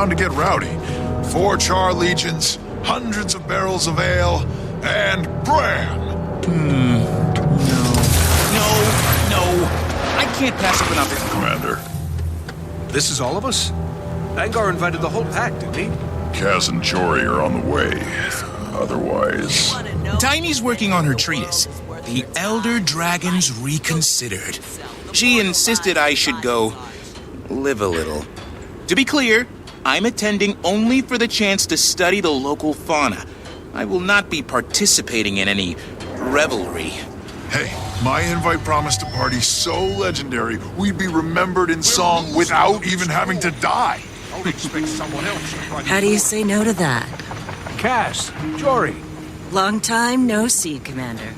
down to get rowdy. 4 char legions, hundreds of barrels of ale, and Bram! No. I can't pass up an opportunity. Commander, This is all of us? Bangar invited the whole pack, didn't he? Kaz and Jory are on the way. Otherwise... Tiny's working on her treatise, The Elder Dragons Reconsidered. She insisted I should go live a little. To be clear, I'm attending only for the chance to study the local fauna. I will not be participating in any revelry. Hey, my invite promised a party so legendary, we'd be remembered in song without even having to die. I would expect someone else. How do you say no to that? Cass, Jory. Long time no see, Commander.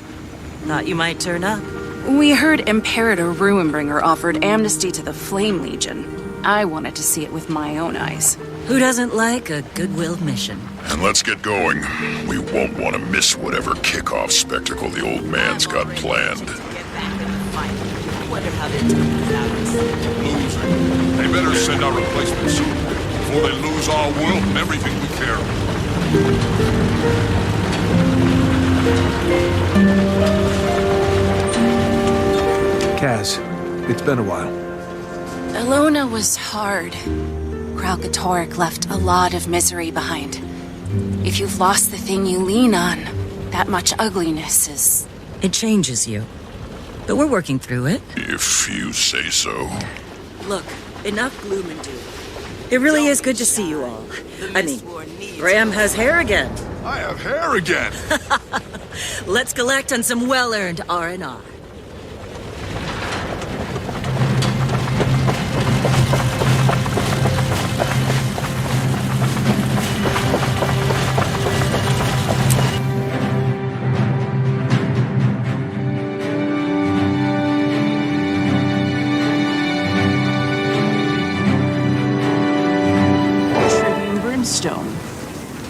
Thought you might turn up. We heard Imperator Ruinbringer offered amnesty to the Flame Legion. I wanted to see it with my own eyes. Who doesn't like a goodwill mission? And let's get going. We won't want to miss whatever kickoff spectacle the old man's got planned. They better send our replacements soon, before they lose our world and everything we care about. Kaz, it's been a while. Alona was hard. Kralkatorrik left a lot of misery behind. If you've lost the thing you lean on, that much ugliness is... It changes you. But we're working through it. If you say so. Look, enough gloom and doom. It really is good to see you all. I mean, Bram has hair again. I have hair again! Let's collect on some well-earned R&R.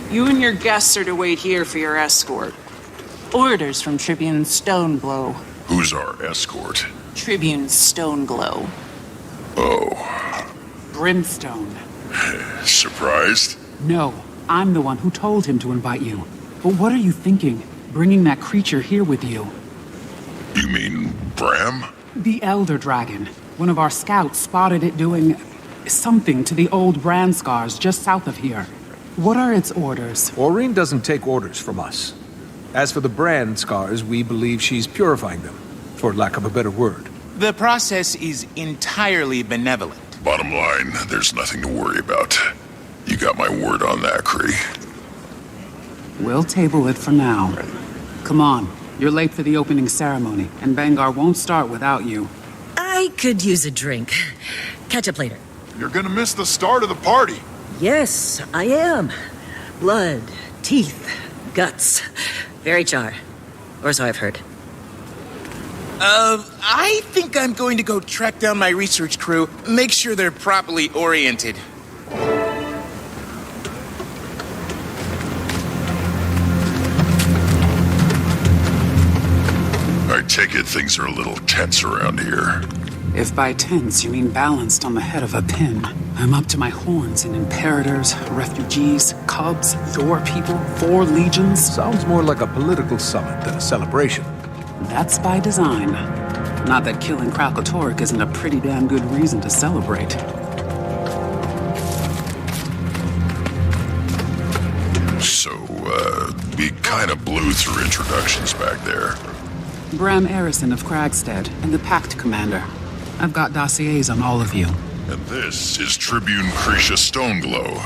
You and your guests are to wait here for your escort. Orders from Tribune Stoneglow. Who's our escort? Tribune Stoneglow. Oh. Brimstone. Surprised? No, I'm the one who told him to invite you. But what are you thinking, bringing that creature here with you? You mean Bram? The Elder Dragon. One of our scouts spotted it doing something to the old brand scars just south of here. What are its orders? Aureen doesn't take orders from us. As for the brand scars, we believe she's purifying them, for lack of a better word. The process is entirely benevolent. Bottom line, there's nothing to worry about. You got my word on that, Kree. We'll table it for now. Come on, you're late for the opening ceremony, and Bangar won't start without you. I could use a drink. Catch up later. You're gonna miss the start of the party. Yes, I am. Blood, teeth, guts. Very char. Or so I've heard. I think I'm going to go track down my research crew, make sure they're properly oriented. I take it things are a little tense around here. If by tense you mean balanced on the head of a pin, I'm up to my horns in imperators, refugees, cubs, your people, 4 legions. Sounds more like a political summit than a celebration. That's by design. Not that killing Kralkatorrik isn't a pretty damn good reason to celebrate. So, we kinda blew through introductions back there. Bram Arison of Kragstead and the Pact Commander. I've got dossiers on all of you. And this is Tribune Krisha Stoneglow,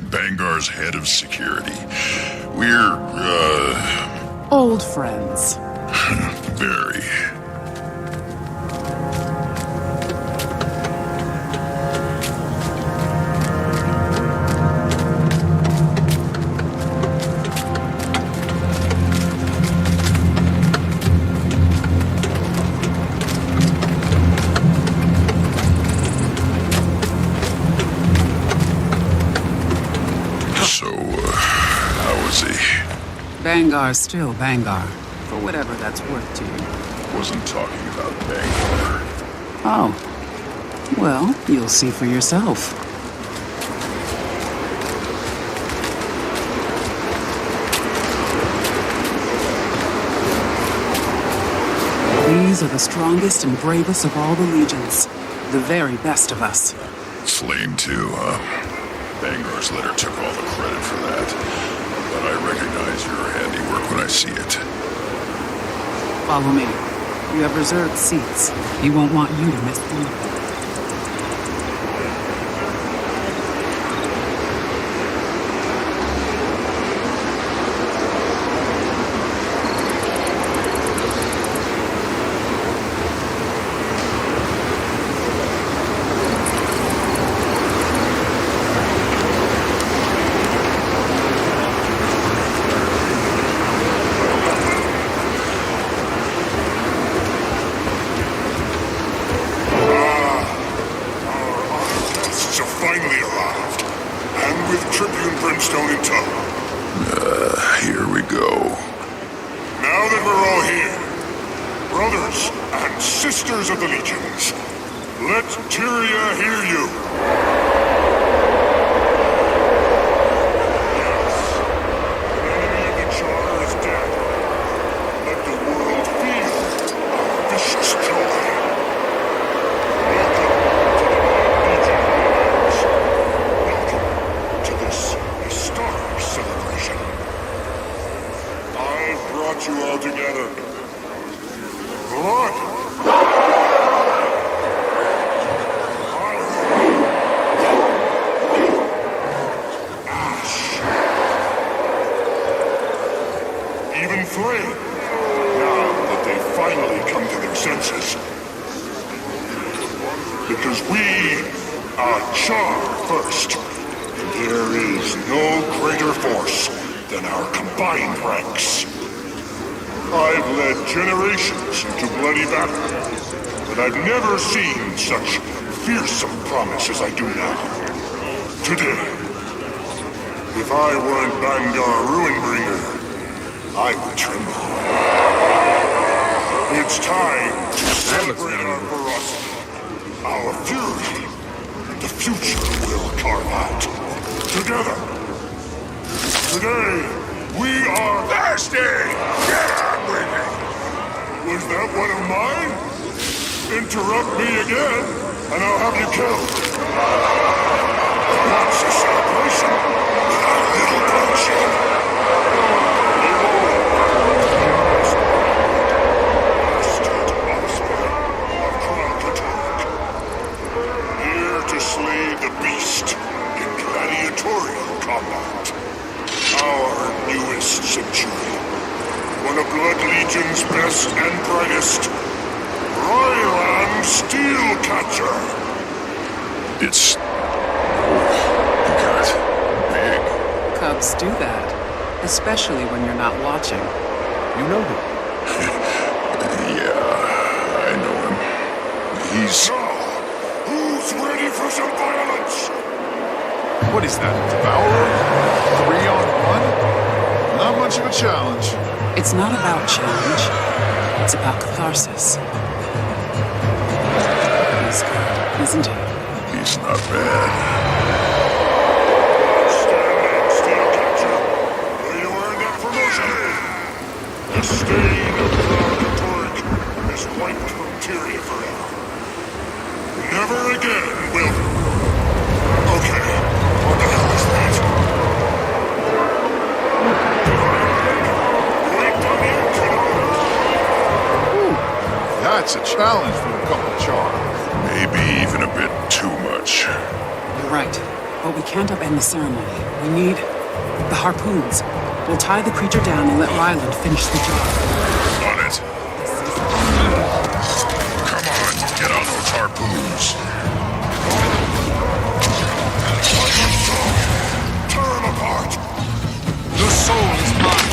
Bangar's head of security. We're, Old friends. very. Bangar's still Bangar, for whatever that's worth to you. Wasn't talking about Bangar. Oh. Well, you'll see for yourself. Those are the strongest and bravest of all the legions. The very best of us. Slain too, huh? Bangar's letter took all the credit for that. But I recognize your handiwork when I see it. Follow me. We have reserved seats. He won't want you to miss anything. Here we go. Now that we're all here, brothers and sisters of the legions, let Tyria hear you. Yes, the enemy of the Charter is dead. Let the world feel our vicious joy. Welcome to the Legion Lands. Welcome to this historic celebration. I've brought you all together. Blood! Ash! Even flame! Now that they've finally come to their senses. Because we are Char first. And there is no greater force than our combined ranks. I've led generations into bloody battle, but I've never seen such fearsome promise as I do now. Today, if I weren't Bangar Ruinbringer, I would tremble. It's time to celebrate our ferocity, our fury, and the future we'll carve out together. Today, we are thirsty! Yeah, I'm waiting! Was that one of mine? Interrupt me again, and I'll have you killed. What's a celebration without a little bloodshed? Bastard offspring of Kralkatork. Here to slay the beast in gladiatorial combat. Our newest century. One of Blood Legion's best and brightest. Ryland Steelcatcher. It's... God, big. Cubs do that. Especially when you're not watching. You know him. Yeah, I know him. He's... Now, who's ready for some violence? What is that, Devourer? 3-on-1? Not much of a challenge. It's not about challenge. It's about catharsis. He's good, isn't he? He's not bad. Stand up, Steelcatcher. Will you earn that promotion? The stain of Kralkatork is wiped from Tyria forever. Never again will... Okay, what the hell is that? That's a challenge for a couple Char. Maybe even a bit too much. You're right. But we can't upend the ceremony. We need the harpoons. We'll tie the creature down and let Ryland finish the job. On it. Come on, get on those harpoons. Tear them apart! Your soul is mine.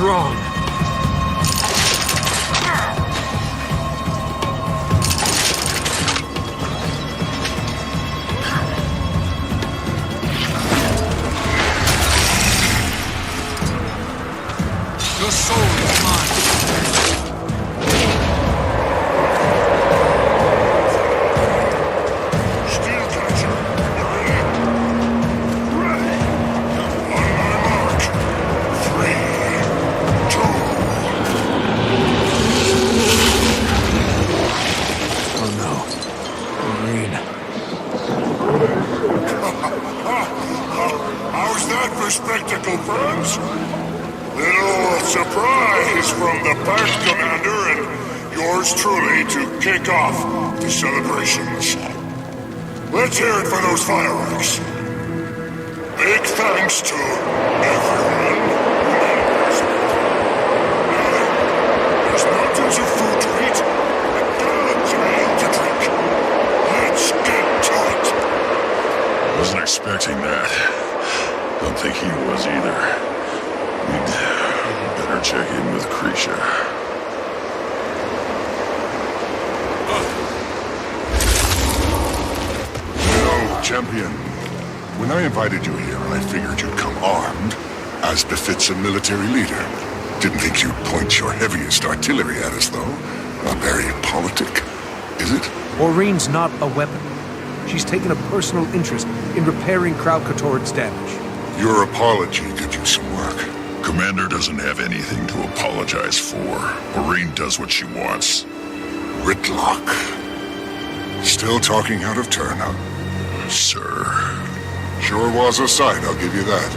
strong. Your soul is mine. Steel catcher, ready? Ready. On my mark. 3, 2. Oh no. Marine. How's that for spectacle, friends? Little surprise from the past commander and yours truly to kick off the celebrations. Let's hear it for those fireworks. Big thanks to everyone who made this. Now then, there's mountains of food to eat and gallons of ale to drink. Let's get to it. Wasn't expecting that. Don't think he was either. We'd better check in with Krisha. Hello, champion. When I invited you here, I figured you'd come armed, as befits a military leader. Didn't think you'd point your heaviest artillery at us, though. Not very politic, is it? Maureen's not a weapon. She's taken a personal interest in repairing Krau Katorik's damage. Your apology did you some work. Commander doesn't have anything to apologize for. Maureen does what she wants. Whitlock. Still talking out of turn, huh? Sir. Sure was a sight, I'll give you that.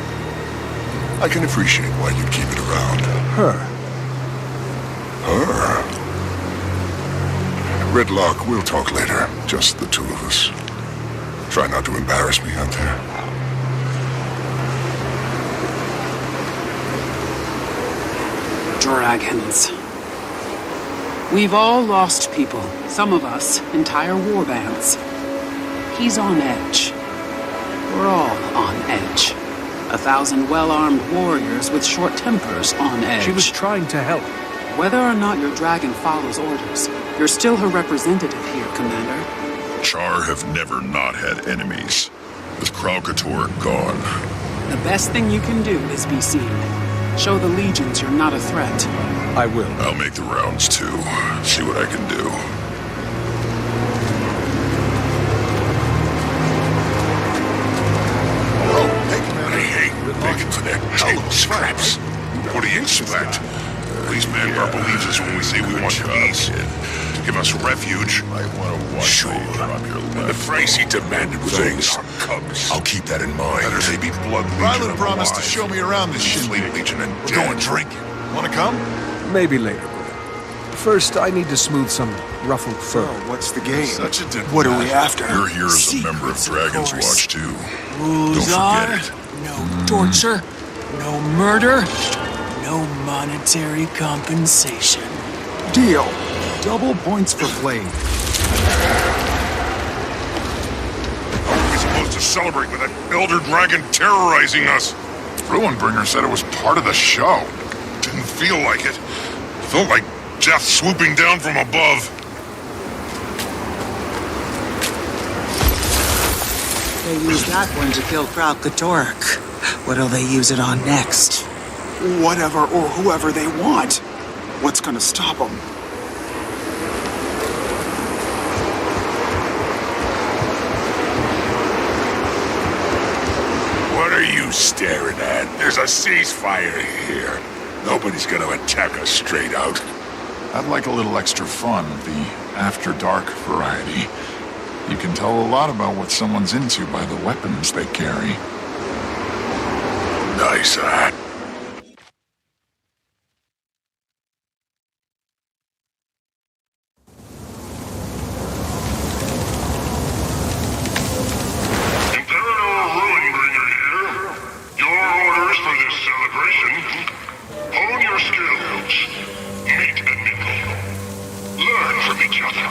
I can appreciate why you'd keep it around. Her. Her? Whitlock, we'll talk later. Just the two of us. Try not to embarrass me out there. Dragons. We've all lost people. Some of us, entire war bands. He's on edge. We're all on edge. 1,000 well-armed warriors with short tempers on edge. She was trying to help. Whether or not your dragon follows orders, you're still her representative here, Commander. Char have never not had enemies. With Krau Katorik gone. The best thing you can do is be seen. Show the legions you're not a threat. I will. I'll make the rounds too. See what I can do. Oh, I hate begging for their table scraps. What do you expect? These Mangar believes us when we say we want peace. To give us refuge. Sure. The price he demanded was all our cubs. I'll keep that in mind. Better they be blood legion. Ryland promised to show me around this shit. Fleet legion and We're going drinking. Wanna come? Maybe later. First, I need to smooth some ruffled fur. What's the game? Such a diplomat. What are we after? You're here as a member of Dragon's Watch too. Don't Rules forget it. no torture, no murder, no monetary compensation. Deal. Double points for Blade. How are we supposed to celebrate with that elder dragon terrorizing us? Ruinbringer said it was part of the show. Didn't feel like it. Felt like death swooping down from above. They used that one to kill Krau Katorik. What'll they use it on next? Whatever or whoever they want. What's gonna stop them? What are you staring at? There's a ceasefire here. Nobody's gonna attack us straight out. I'd like a little extra fun, the after dark variety. You can tell a lot about what someone's into by the weapons they carry. Nice hat. Imperator Ruinbringer here. Your orders for this celebration. Hone your skills. Meet and mingle. Learn from each other.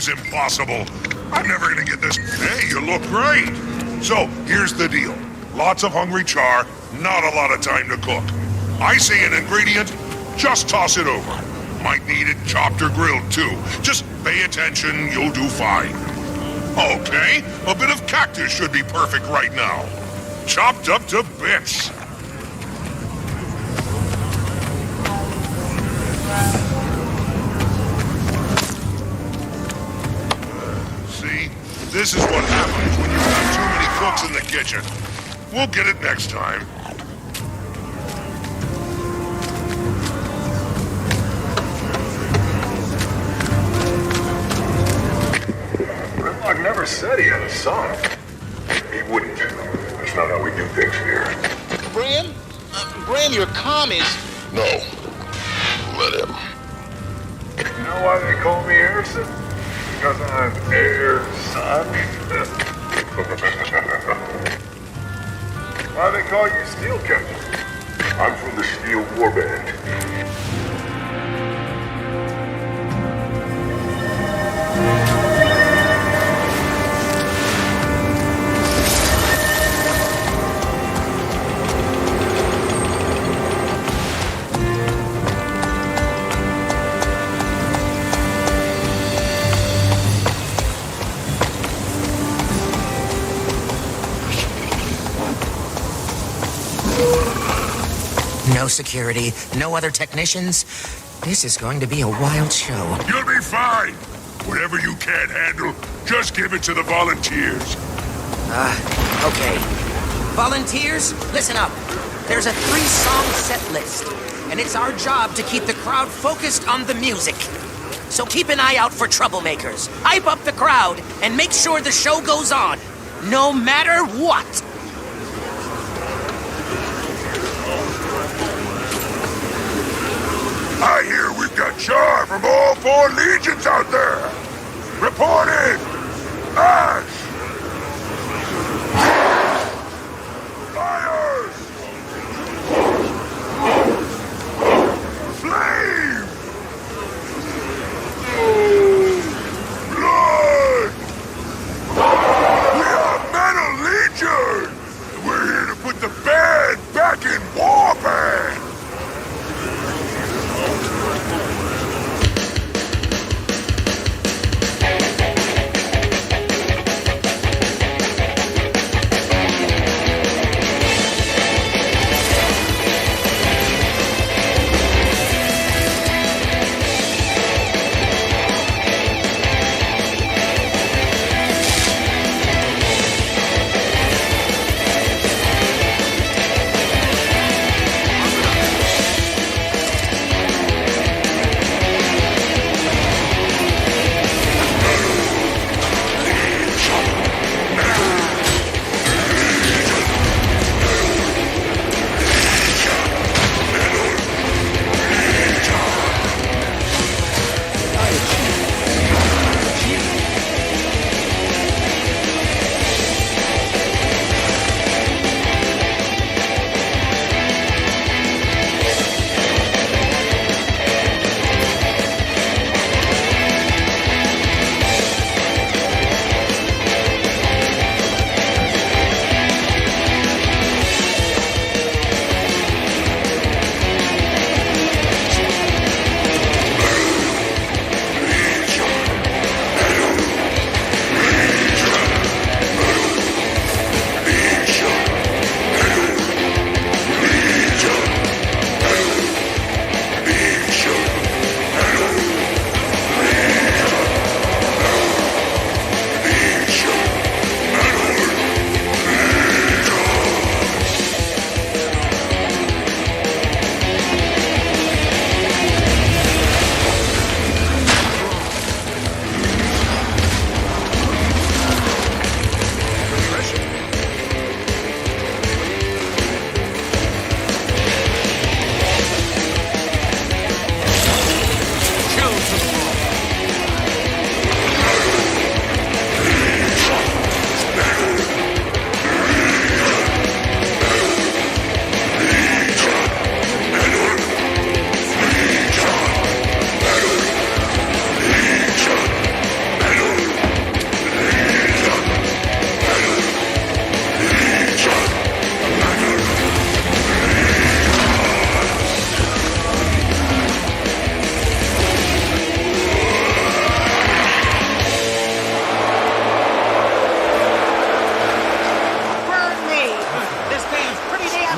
seems impossible. I'm never gonna get this. Hey, you look great. So, here's the deal. Lots of hungry char, not a lot of time to cook. I see an ingredient, just toss it over. Might need it chopped or grilled too. Just pay attention, you'll do fine. Okay, a bit of cactus should be perfect right now. Chopped up to bits. See? This is what happens when you have too many cooks in the kitchen. We'll get it next time. Redlock never said he had a son. He wouldn't. That's not how we do things here. Bram? Bram, your comm is... No. Let him. You know why they call me Harrison? Because I'm heir son. Why they call you Steel Captain? I'm from the Steel Warband. No security, no other technicians. This is going to be a wild show. You'll be fine. Whatever you can't handle, just give it to the volunteers. Okay. Volunteers, listen up. There's a 3-song set list, and it's our job to keep the crowd focused on the music. So keep an eye out for troublemakers. Hype up the crowd, and make sure the show goes on, no matter what. I hear we've got char from all 4 legions out there. Report in. Ash. Fire. Flame. Blood. We are Metal Legion. We're here to put the band back in Warband.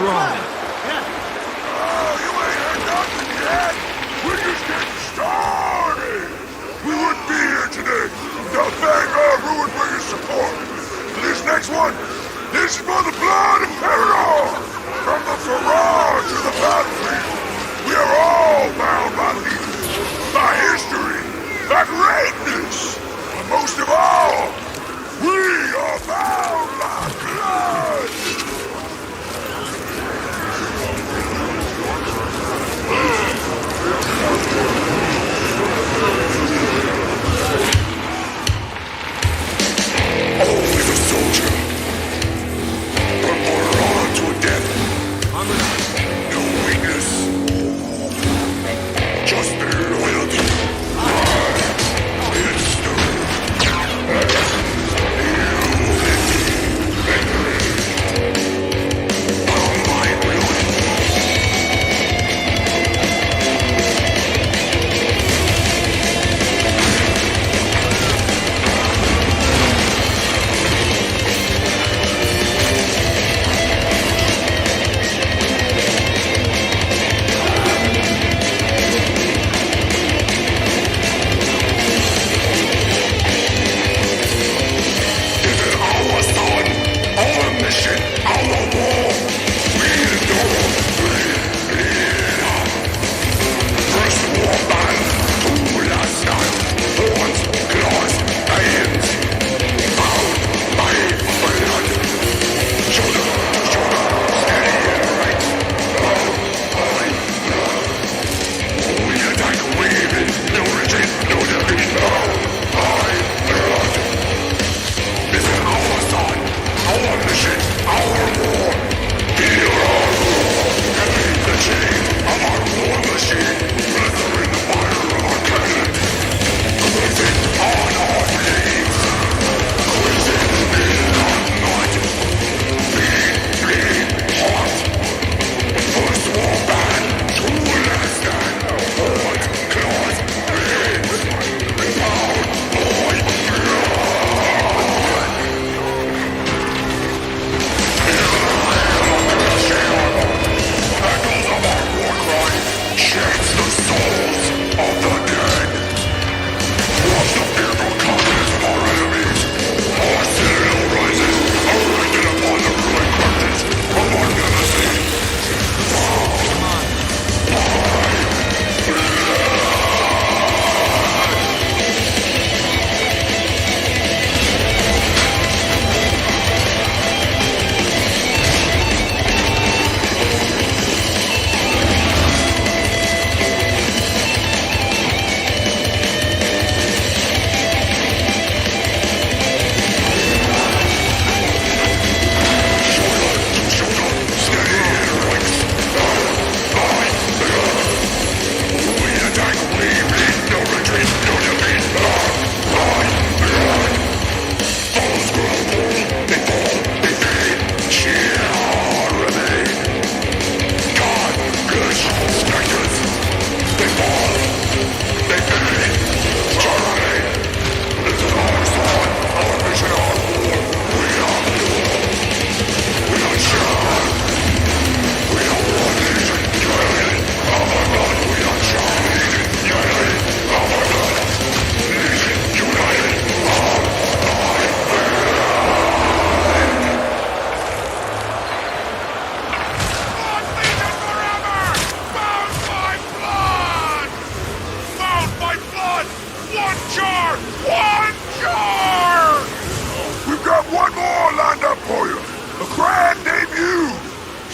wrong? Oh, you ain't heard nothing yet! We're just getting started! We wouldn't be here today without thank everyone for your support. This next one, this is for the blood of Parador! From the Farrar to the battlefield, we are all bound by legions, by history, by greatness, but most of all, we are bound by blood! Always a soldier. From moron to a death. On the no weakness. Just loyalty.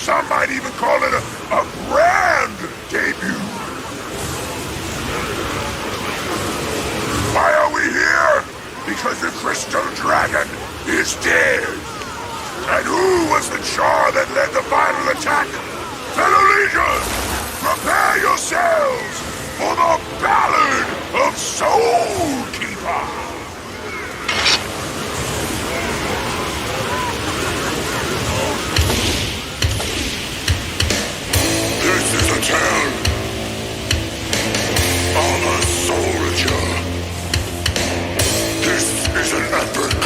It's might even call it a grand debut. Why are we here? Because the Crystal Dragon is dead. And who was the Char that led the final attack? Fellow Legions, prepare yourselves for the Ballad of Soulkeeper! This is a tale of a soldier. This is an epic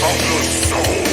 of the soul.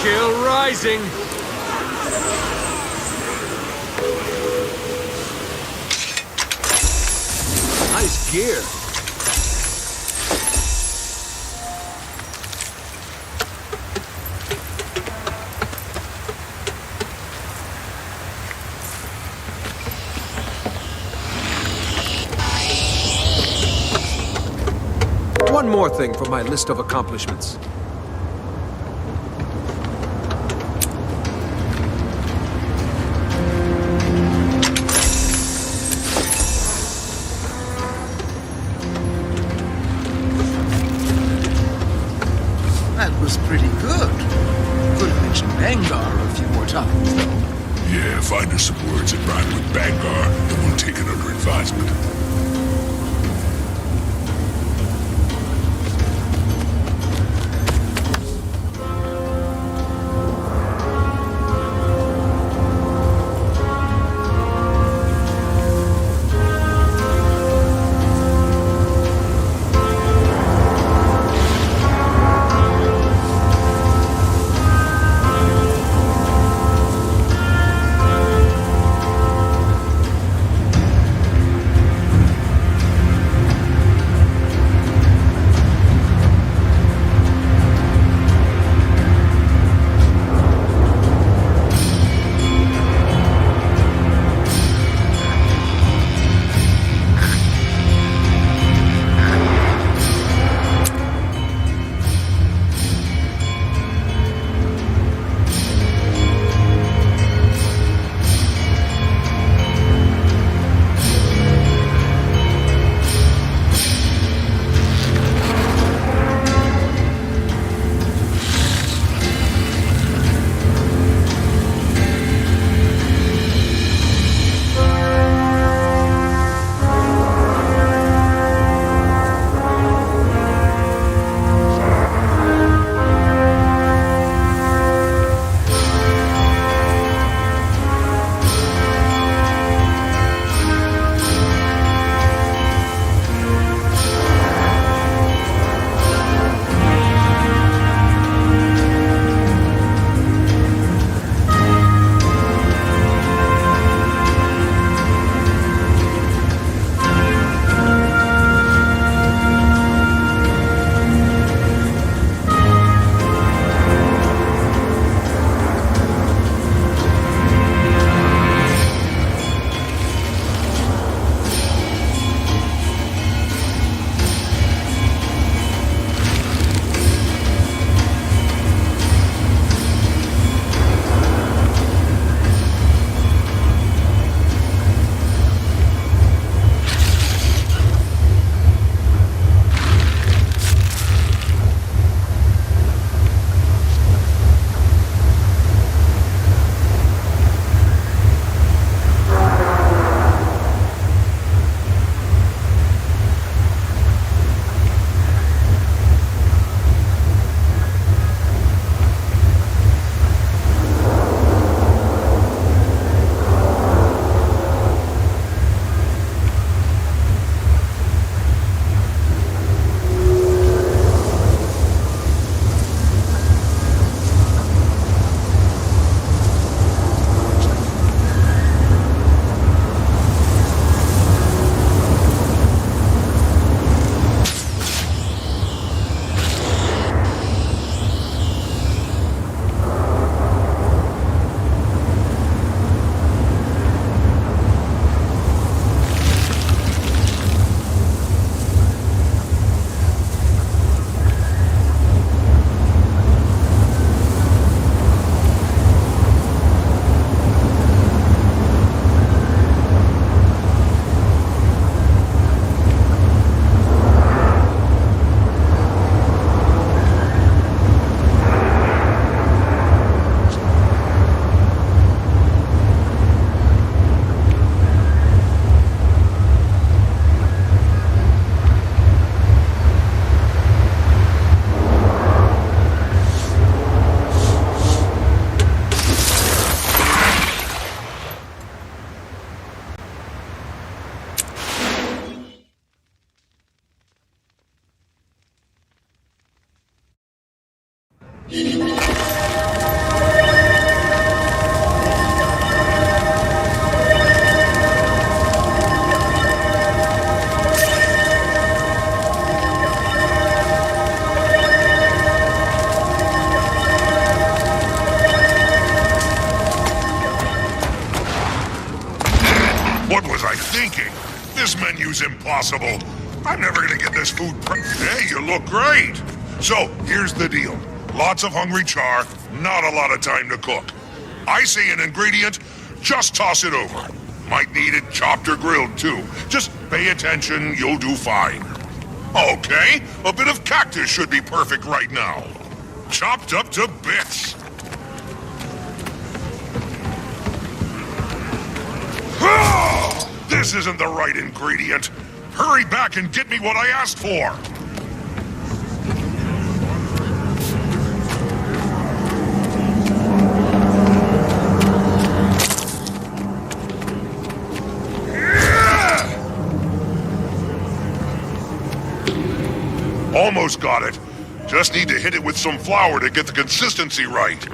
Chill rising. Nice gear. One more thing for my list of accomplishments. That was pretty good. Could have mentioned Bangar a few more times, though. Yeah, find us some words that rhyme with Bangar, and we'll take it under advisement. impossible. I'm never gonna get this food Hey, you look great. So, here's the deal. Lots of hungry char, not a lot of time to cook. I say an ingredient, just toss it over. Might need it chopped or grilled, too. Just pay attention, you'll do fine. Okay, a bit of cactus should be perfect right now. Chopped up to bits. This isn't the right ingredient. Hurry back and get me what I asked for. Almost got it. Just need to hit it with some flour to get the consistency right.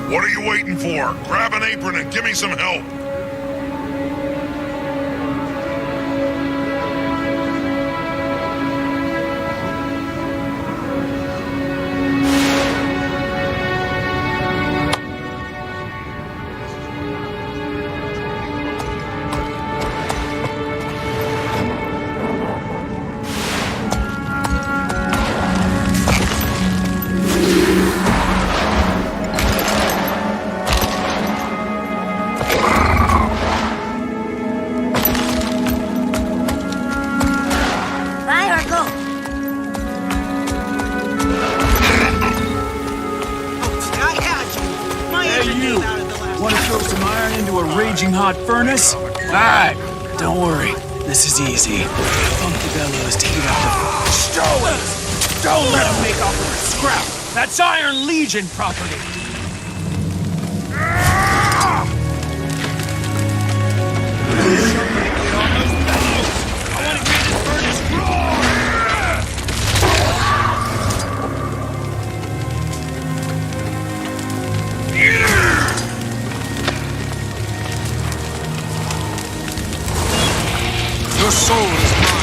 What are you waiting for? Grab an apron and give me some help. Hot furnace? Alright, don't worry. This is easy. Pump the bellows to heat up the... Stow it! Don't let him make off with the scrap! That's Iron Legion property! Your soul is mine.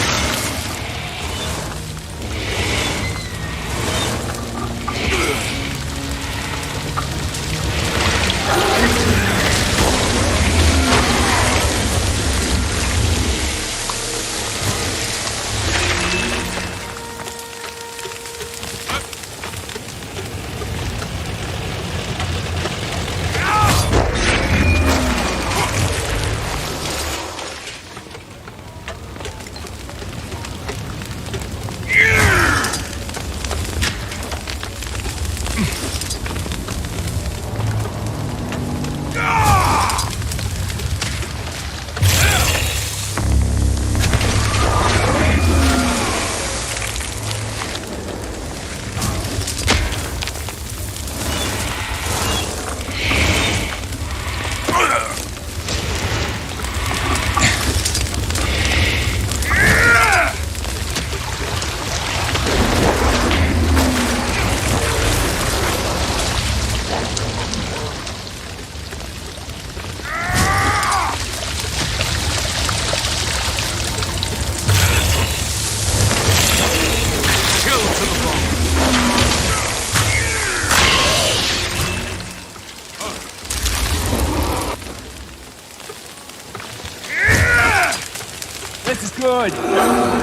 This is good.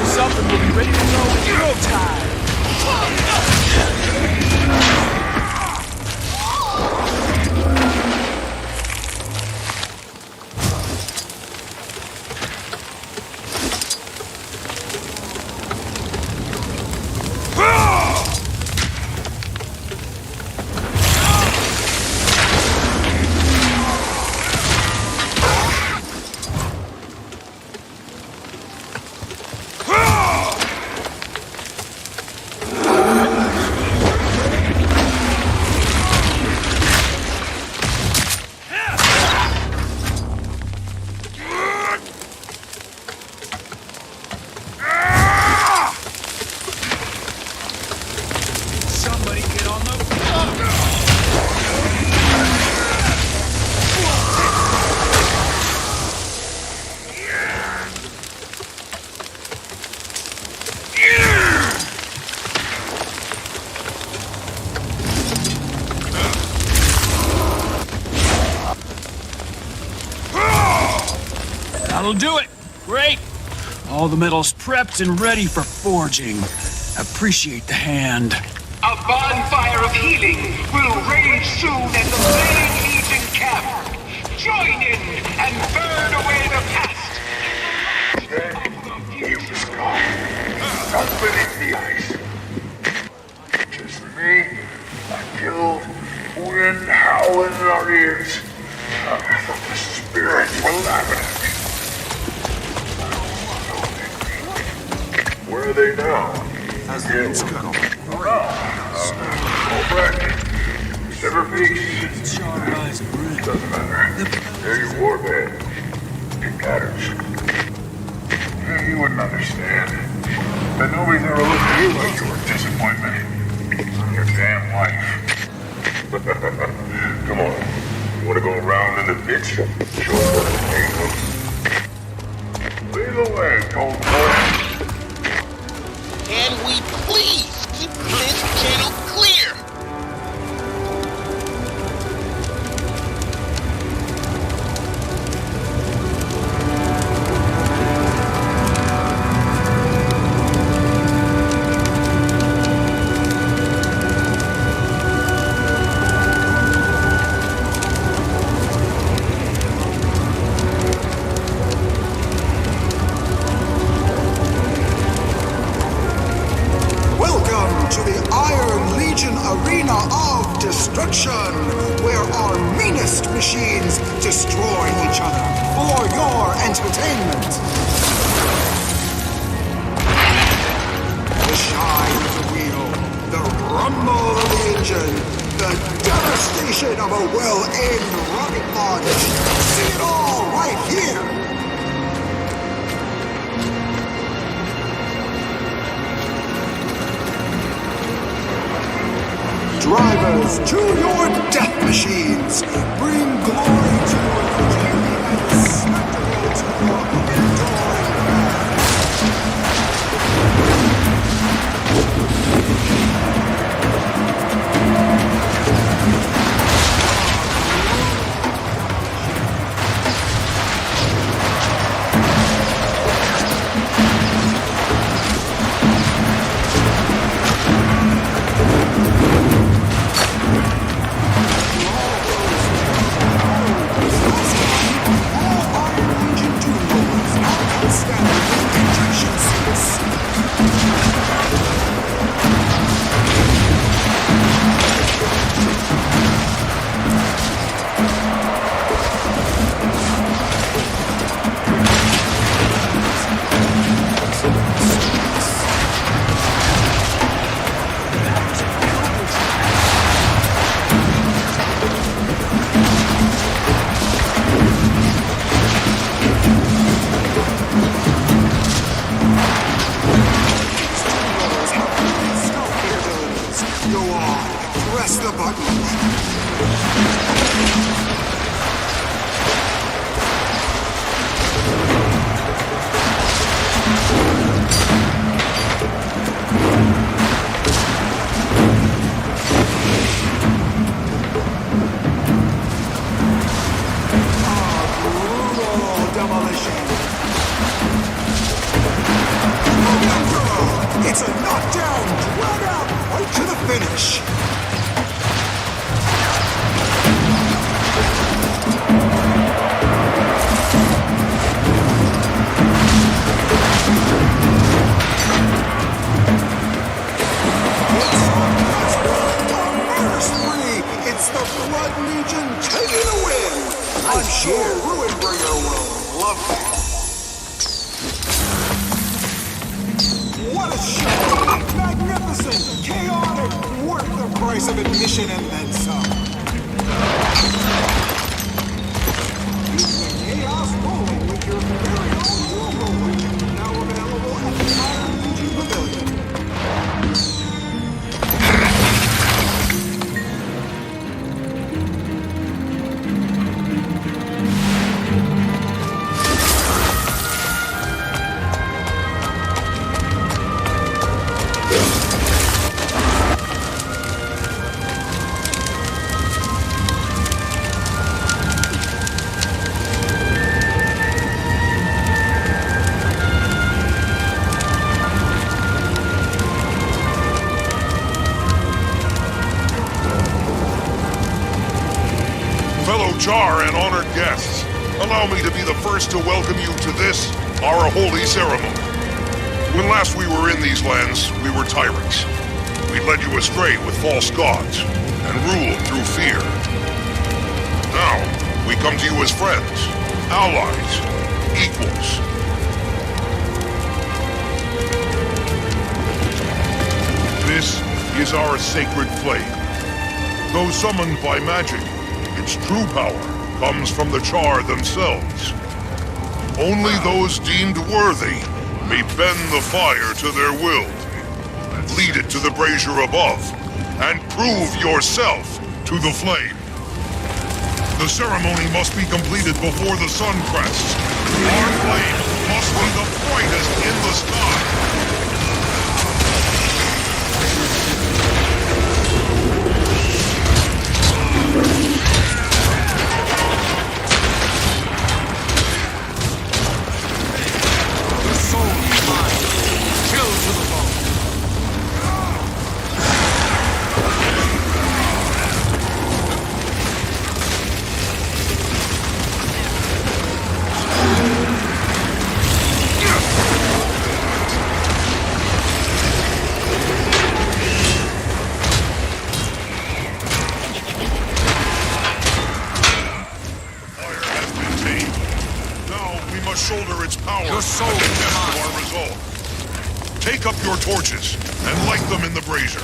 Something will be ready to go in real time. That'll do it. Great. All the metals prepped and ready for forging. Appreciate the hand. A bonfire of healing will rage soon at the Flaying Legion camp. Join in and burn away the past. He was gone. Not beneath the ice. Just me, a killed wind howling in our ears. I thought the spirits were laughing at me. Where are they now? How's the news go? Sever peaks. Doesn't matter. They're your warband. It matters. You wouldn't understand. But nobody's ever looked at you like your disappointment. Your damn wife. Come on. You want to go around in the ditch? Show us what it's made of. Lead the way, cold boy. Can we please keep this channel clear? Where our meanest machines destroy each other for your entertainment. The shine of the wheel, the rumble of the engine, the devastation of a well-aimed rocket launch. See it all right here. Drivers, to your death machines! Bring glory to your beauty and spectacle to your enduring It's a knockdown, drag out, right to the finish. It's the Blood Legion taking the win. I'm sure Ruinbringer will love that. What a show! Magnificent, chaotic, worth the price of admission and then some. Keep the chaos rolling with your very own war roller, now available at the Iron Legion Pavilion. Fellow Char and honored guests, allow me to be the first to welcome you to this, our holy ceremony. When last we were in these lands, we were tyrants. We led you astray with false gods, and ruled through fear. Now, we come to you as friends, allies, equals. This is our sacred flame. Though summoned by magic, its true power comes from the Char themselves. Only those deemed worthy may bend the fire to their will. Lead it to the brazier above, and prove yourself to the flame. The ceremony must be completed before the sun crests. Our flame must be the brightest in the sky. Shoulder its power. Your soul is to our resolve. Take up your torches and light them in the brazier.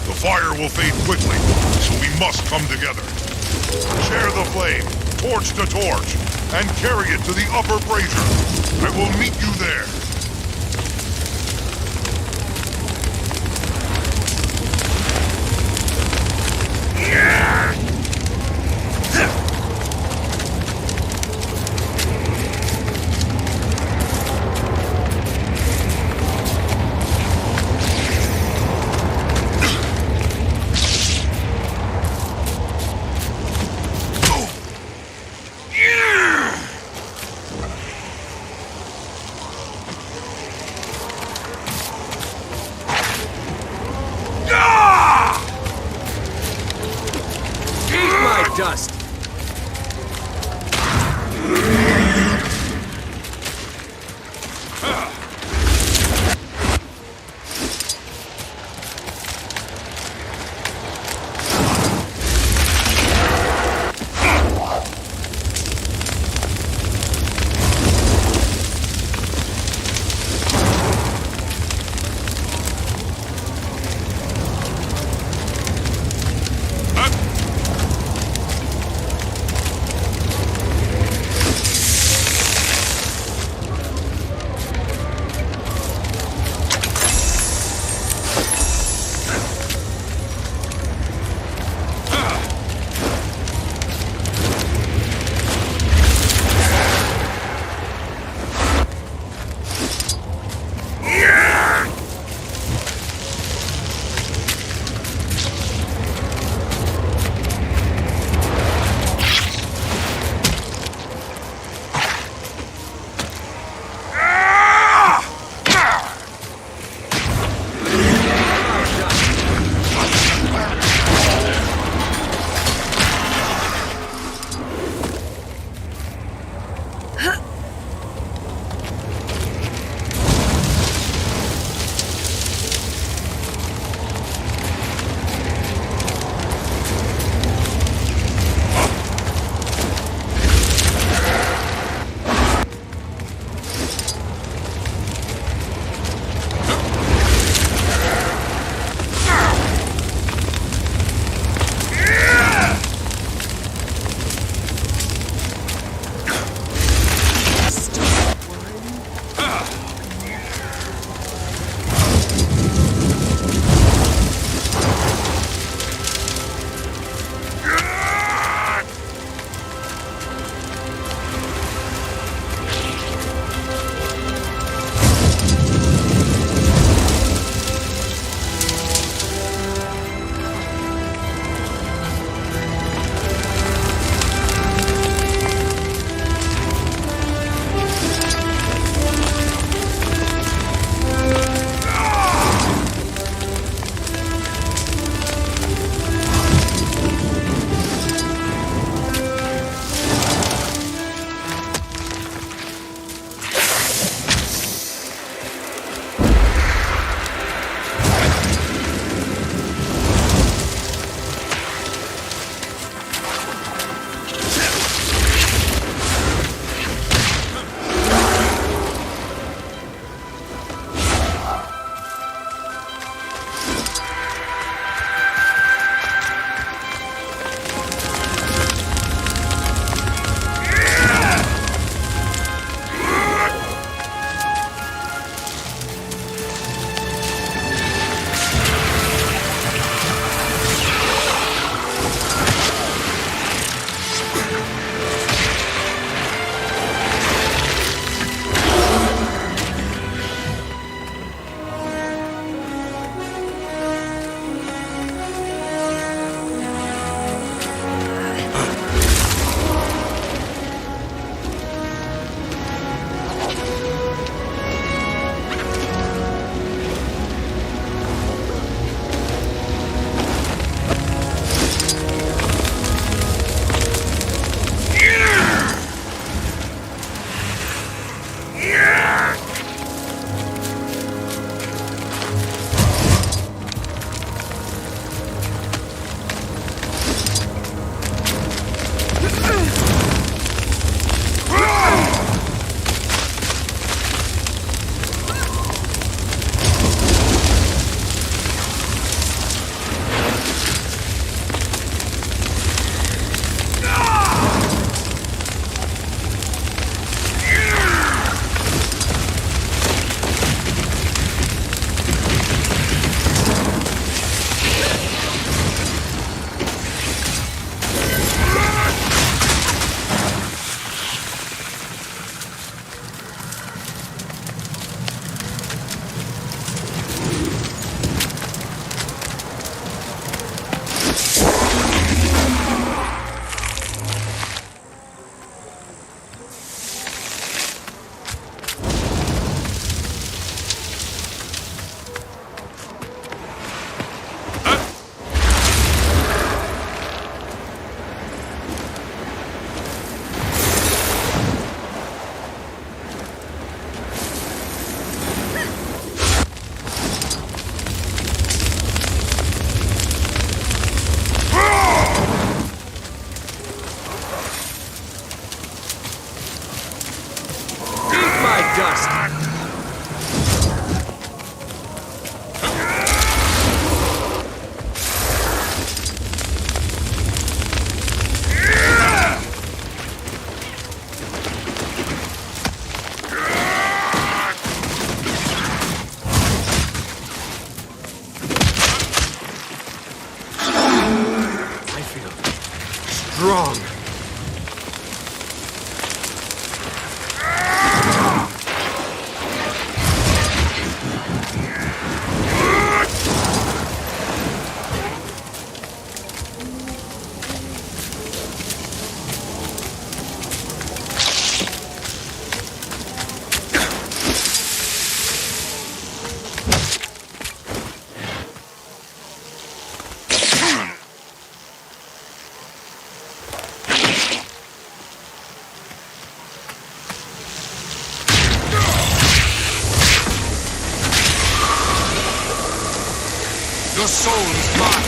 The fire will fade quickly, so we must come together. Share the flame, torch to torch, and carry it to the upper brazier. I will meet you there. soul is mine.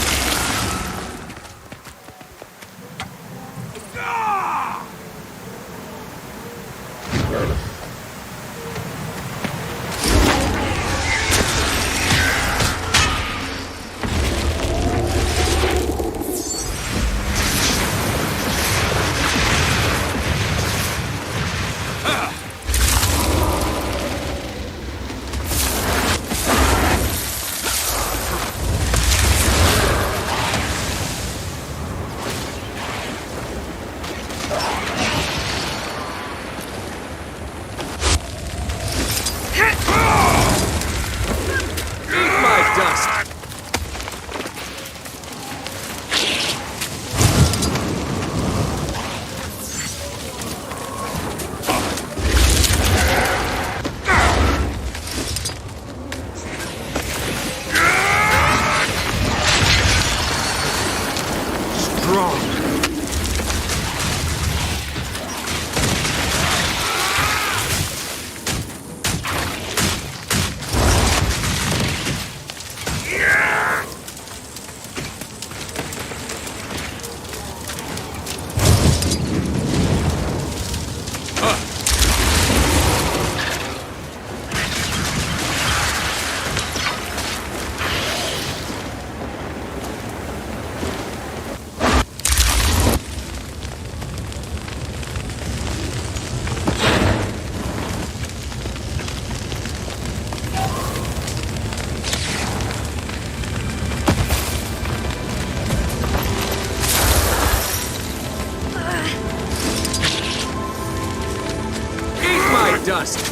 Dust.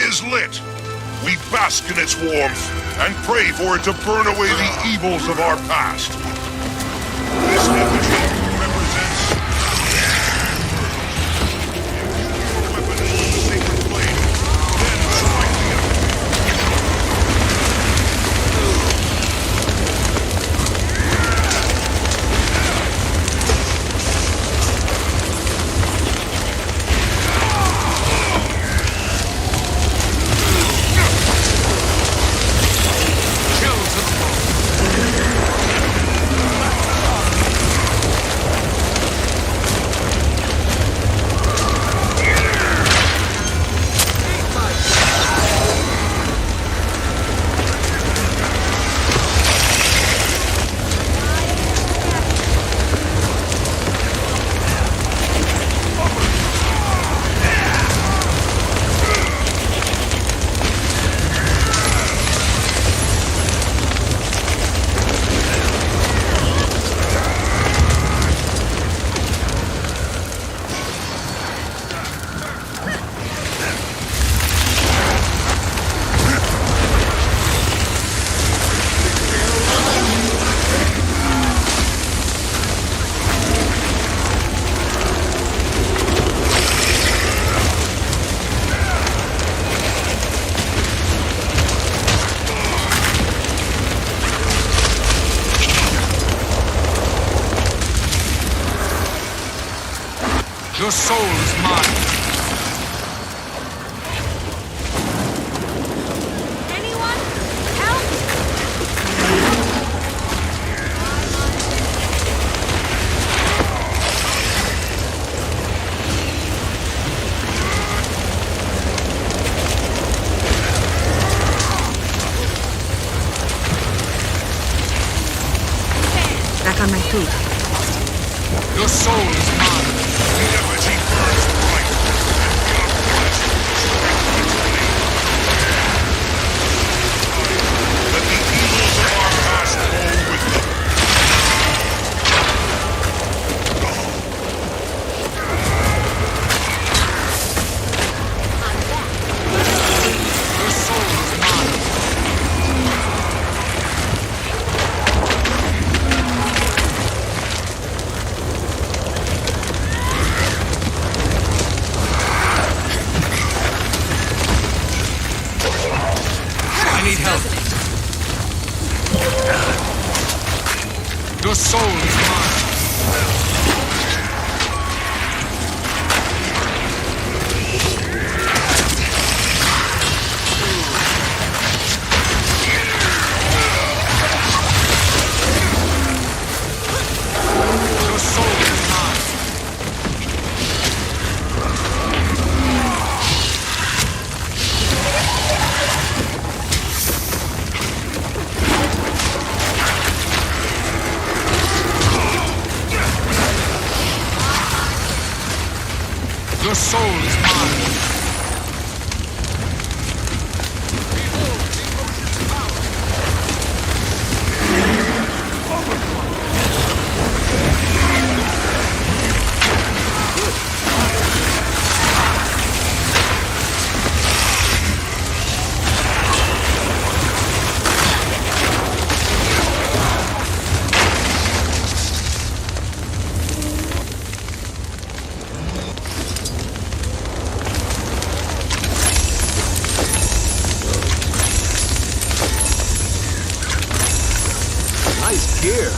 Is lit. We bask in its warmth and pray for it to burn away the evils of our past. This effigy represents weapon of the sacred flame. Then strike the enemy. Your soul is mine. Anyone? Help! Back on my feet. Your soul is mine. Liberty burns bright. God bless Let the evils of our past go with them. Your soul is mine. I need help. Your soul is mine. Your soul is mine. Your soul is mine. Nice gear.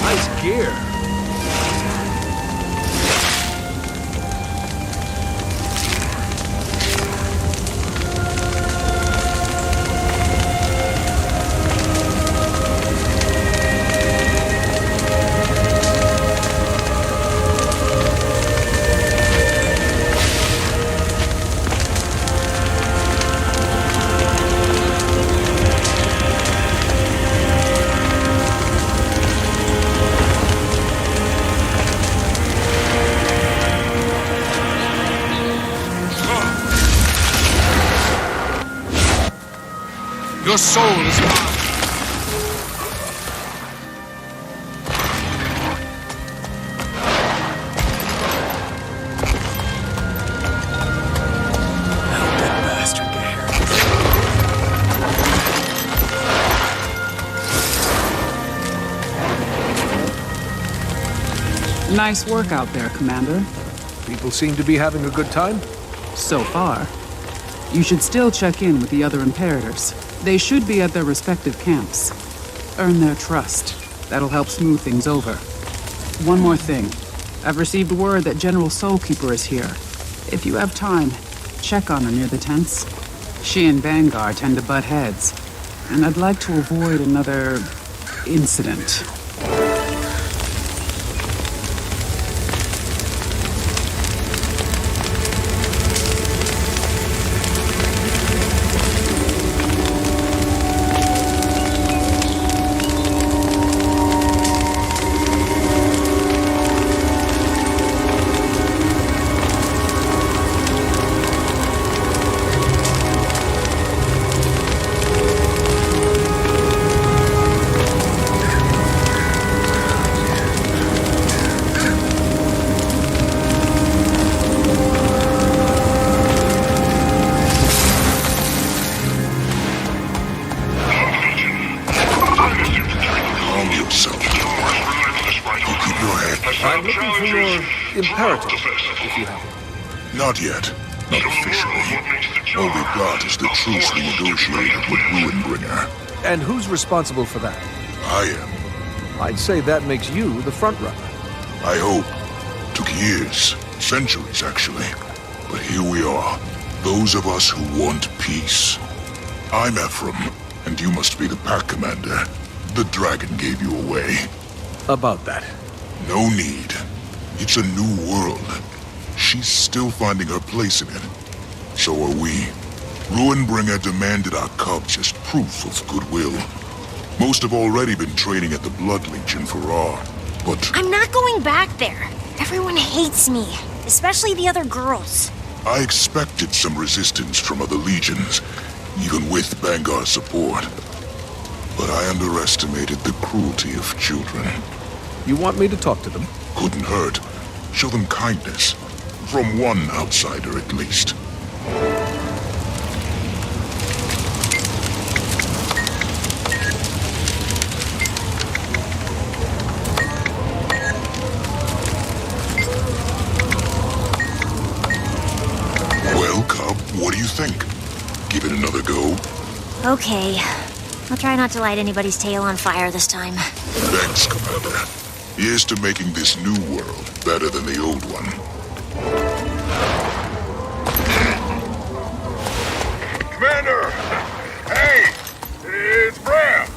Nice gear. Your soul is mine. Nice work out there, Commander. People seem to be having a good time. So far. You should still check in with the other Imperators. They should be at their respective camps. Earn their trust. That'll help smooth things over. One more thing. I've received word that General Soulkeeper is here. If you have time, check on her near the tents. She and Vanguard tend to butt heads, and I'd like to avoid another incident. Imperative, if you have it. Not yet. Not officially. All we've got is the truce we negotiated with Ruinbringer. And who's responsible for that? I am. I'd say that makes you the front runner. I hope. Took years. Centuries, actually. But here we are. Those of us who want peace. I'm Ephraim, and you must be the pack commander. The dragon gave you away. About that. No need. It's a new world. She's still finding her place in it. So are we. Ruinbringer demanded our cubs as proof of goodwill. Most have already been training at the Blood Legion for Ra, but... I'm not going back there. Everyone hates me, especially the other girls. I expected some resistance from other legions, even with Vanguard's support. But I underestimated the cruelty of children. You want me to talk to them? Couldn't hurt. Show them kindness. From one outsider, at least. Well, Cub, what do you think? Give it another go? Okay. I'll try not to light anybody's tail on fire this time. Thanks, Commander. Here's to making this new world better than the old one. Commander! Hey! It's Bram!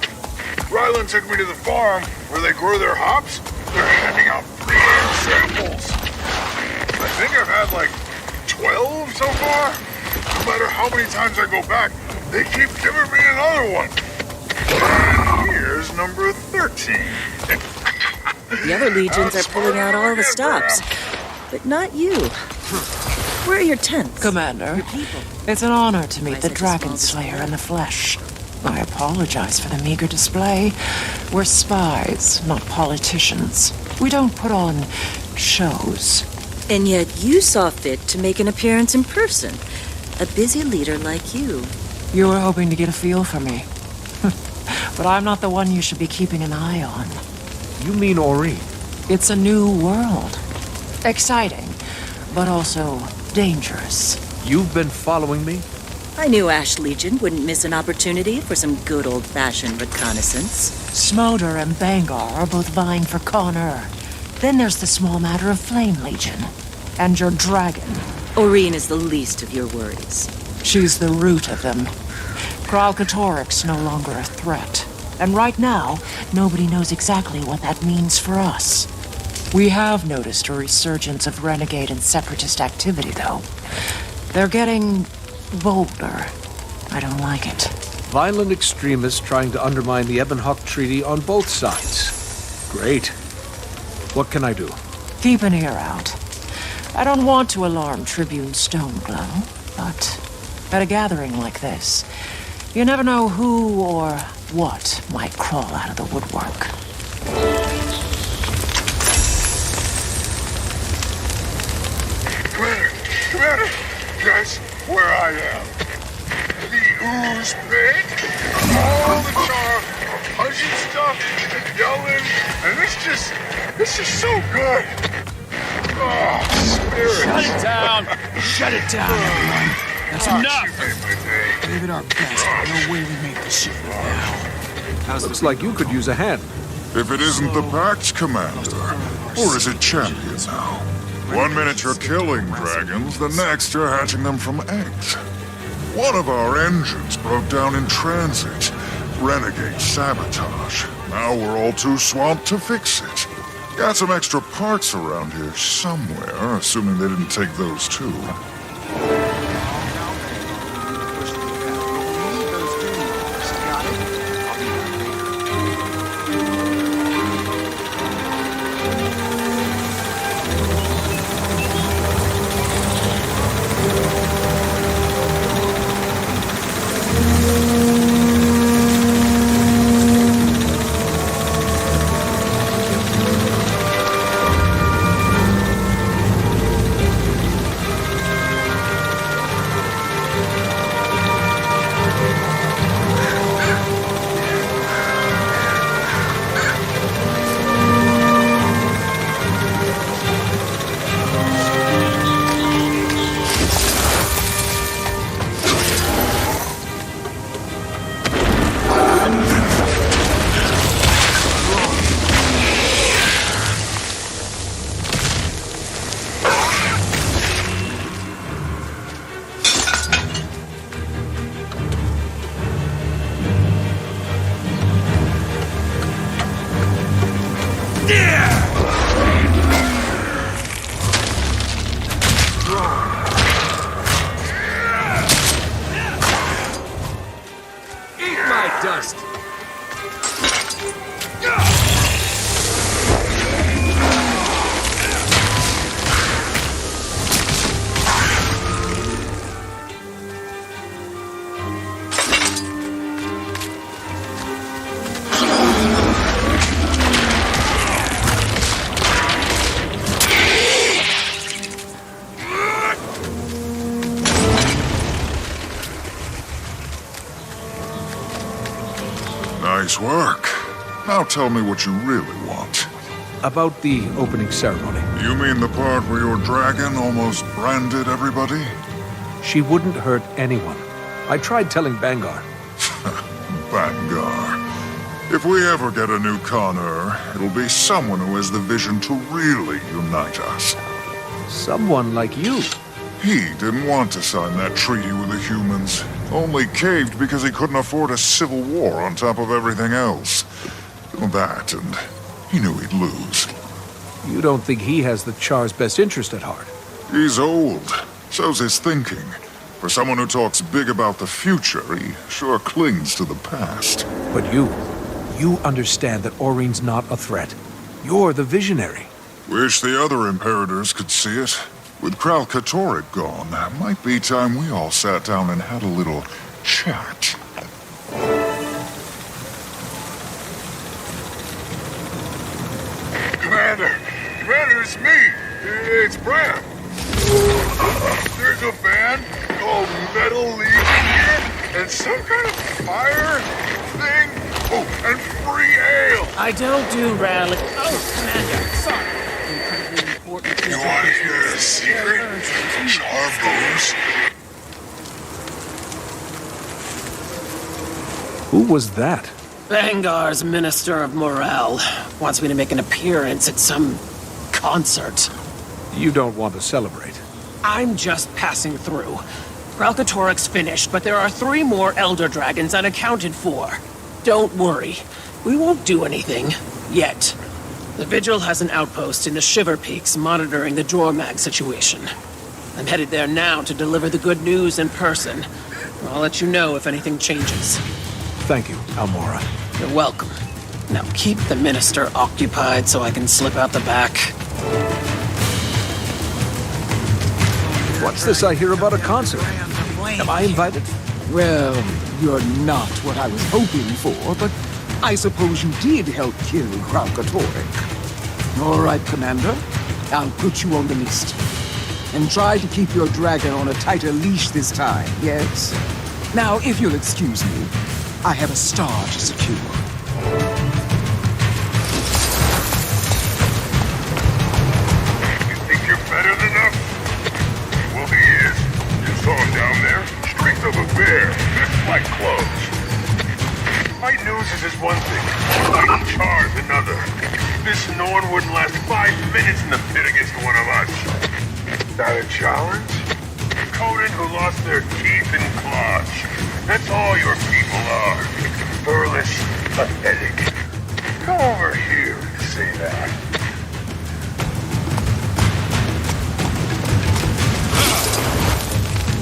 Ryland took me to the farm where they grow their hops. They're handing out free samples. I think I've had like 12 so far. No matter how many times I go back, they keep giving me another one. And here's number 13. The other legions are pulling out all the stops, but not you. Where are your tents? Commander, it's an honor to meet the Dragon Slayer in the flesh. I apologize for the meager display. We're spies, not politicians. We don't put on shows. And yet you saw fit to make an appearance in person. A busy leader like you. You were hoping to get a feel for me. But I'm not the one you should be keeping an eye on. You mean Aureen? It's a new world. Exciting, but also dangerous. You've been following me? I knew Ash Legion wouldn't miss an opportunity for some good old-fashioned reconnaissance. Smolder and Bangar are both vying for Connor. Then there's the small matter of Flame Legion. And your dragon. Aureen is the least of your worries. She's the root of them. Kralkatorik's no longer a threat. And right now, nobody knows exactly what that means for us. We have noticed a resurgence of renegade and separatist activity, though. They're getting bolder. I don't like it. Violent extremists trying to undermine the Ebonhawk Treaty on both sides. Great. What can I do? Keep an ear out. I don't want to alarm Tribune Stoneglow, but at a gathering like this, you never know who or what might crawl out of the woodwork. Commander, guess where I am. The ooze pit. All the char are punching stuff and yelling, and it's just so good. Oh, spirits. Shut it down! Shut it down, everyone. That's enough! Give it our best. No way we make this shit now. Looks like you could use a hand. If it isn't the Pact Commander, or is it Champion now? 1 minute you're killing dragons, the next you're hatching them from eggs. One of our engines broke down in transit. Renegade sabotage. Now we're all too swamped to fix it. Got some extra parts around here somewhere, assuming they didn't take those too. Nice work. Now tell me what you really want. About the opening ceremony. You mean the part where your dragon almost branded everybody? She wouldn't hurt anyone. I tried telling Bangar. Bangar. If we ever get a new Connor, it'll be someone who has the vision to really unite us. Someone like you. He didn't want to sign that treaty with the humans. Only caved because he couldn't afford a civil war on top of everything else. That, and he knew he'd lose. You don't think he has the Char's best interest at heart? He's old. So's his thinking. For someone who talks big about the future, he sure clings to the past. But you understand that Aurine's not a threat. You're the visionary. Wish the other Imperators could see it. With Kralkatorrik gone, might be time we all sat down and had a little chat. Commander, it's me. It's Bram. There's a band called Metal Legion here, and some kind of fire thing. Oh, and free ale. I don't do rally. Oh, Commander, sorry. You want to hear a secret? Charbos. Who was that? Bangar's Minister of Morale wants me to make an appearance at some concert. You don't want to celebrate. I'm just passing through. Kralkatorrik's finished, but there are 3 more Elder Dragons unaccounted for. Don't worry. We won't do anything. Yet. The Vigil has an outpost in the Shiver Peaks monitoring the Jormag situation. I'm headed there now to deliver the good news in person. I'll let you know if anything changes. Thank you, Almora. You're welcome. Now keep the Minister occupied so I can slip out the back. What's this I hear about a concert? Am I invited? Well, you're not what I was hoping for, but I suppose you did help kill Kralkatorrik. All right, Commander. I'll put you on the list. And try to keep your dragon on a tighter leash this time, yes? Now, if you'll excuse me, I have a star to secure. You think you're better than us? Well, he is. You saw him down there. Strength of a bear, fist like clothes. Fight news is one thing. Fighting Char's another. no one wouldn't last 5 minutes in the pit against one of us. That a challenge? Conan who lost their teeth and claws. That's all your people are. Furless, pathetic. Come over here and say that.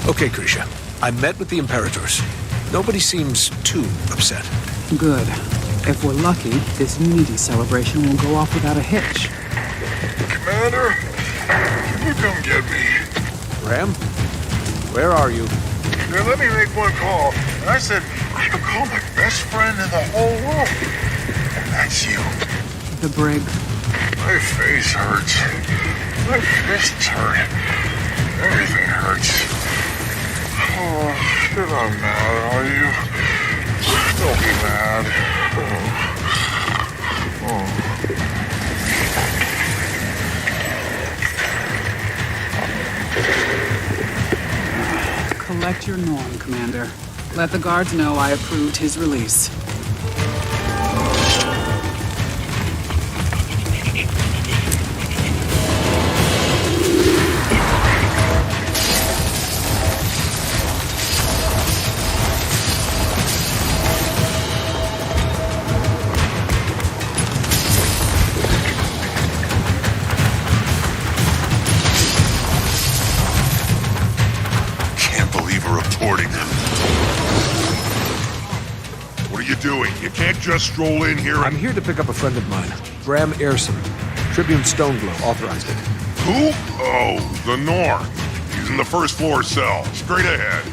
Okay, Krisha. I met with the Imperators. Nobody seems too upset. Good. If we're lucky, this Unity celebration will go off without a hitch. Commander, can you come get me? Ram? Where are you? They let me make one call, and I said, I could call my best friend in the whole world. And that's you. The brig. My face hurts. My fists hurt. Everything hurts. Oh, you're not mad, are you? Don't be mad. Collect your norm, Commander. Let the guards know I approved his release. Doing? You can't just stroll in here and... I'm here to pick up a friend of mine, Graham Airson. Tribune Stoneglow authorized it. Who? Oh, the North. He's in the first floor cell. Straight ahead.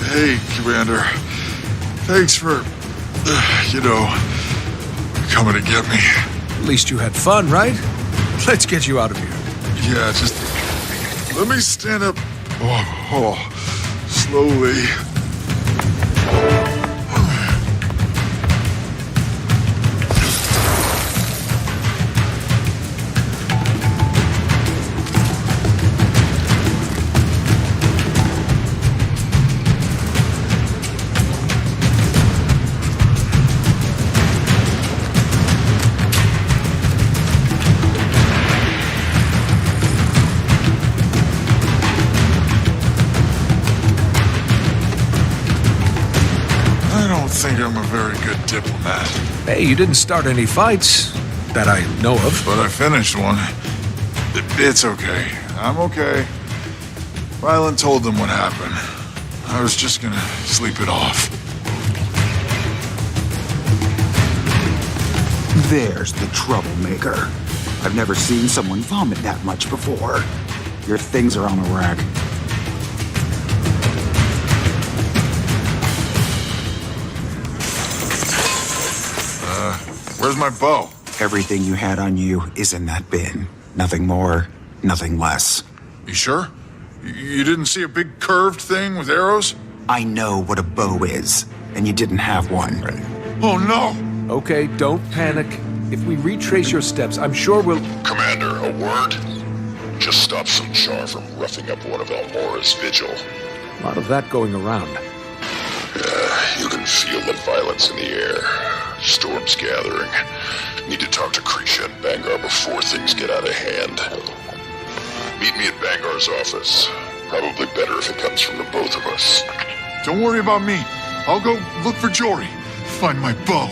Hey, Commander. Thanks for, coming to get me. At least you had fun, right? Let's get you out of here. Yeah, just let me stand up. Slowly. I think I'm a very good diplomat. Hey, you didn't start any fights that I know of. But I finished one. It's okay. I'm okay. Rylan told them what happened. I was just gonna sleep it off. There's the troublemaker. I've never seen someone vomit that much before. Your things are on a rack. Where's my bow? Everything you had on you is in that bin. Nothing more, nothing less. You sure? You didn't see a big curved thing with arrows? I know what a bow is, and you didn't have one. Oh, no! Okay, don't panic. If we retrace your steps, I'm sure we'll... Commander, a word? Just stop some char from roughing up one of Elmora's vigil. A lot of that going around. You can feel the violence in the air. Storm's gathering. Need to talk to Krisha and Bangar before things get out of hand. Meet me at Bangar's office. Probably better if it comes from the both of us. Don't worry about me. I'll go look for Jory. Find my bow.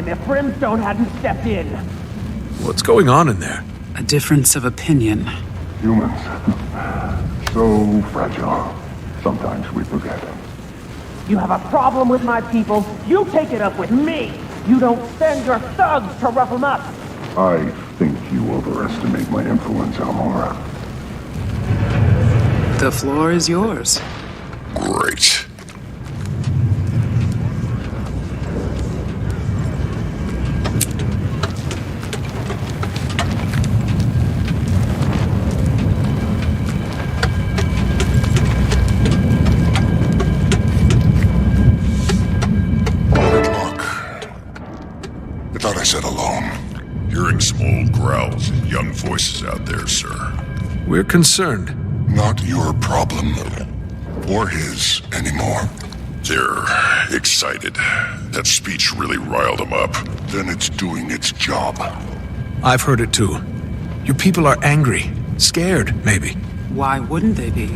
If Brimstone hadn't stepped in. What's going on in there? A difference of opinion. Humans. So fragile. Sometimes we forget. You have a problem with my people, you take it up with me. You don't send your thugs to rough them up. I think you overestimate my influence, Almora. The floor is yours. Great. I said alone. Hearing some old growls and young voices out there, sir. We're concerned. Not your problem. Or his anymore. They're excited. That speech really riled them up. Then it's doing its job. I've heard it too. Your people are angry. Scared, maybe. Why wouldn't they be?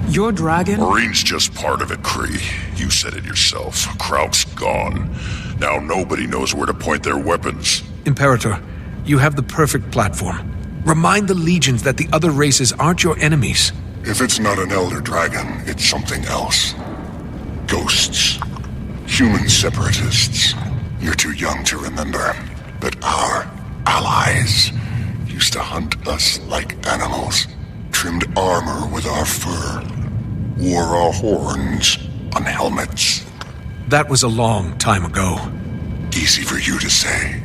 Your dragon? Marine's just part of it, Kree. You said it yourself. Krauk's gone. Now nobody knows where to point their weapons. Imperator, you have the perfect platform. Remind the legions that the other races aren't your enemies. If it's not an Elder Dragon, it's something else. Ghosts. Human separatists. You're too young to remember. But our allies used to hunt us like animals. Trimmed armor with our fur. Wore our horns on helmets. That was a long time ago. Easy for you to say.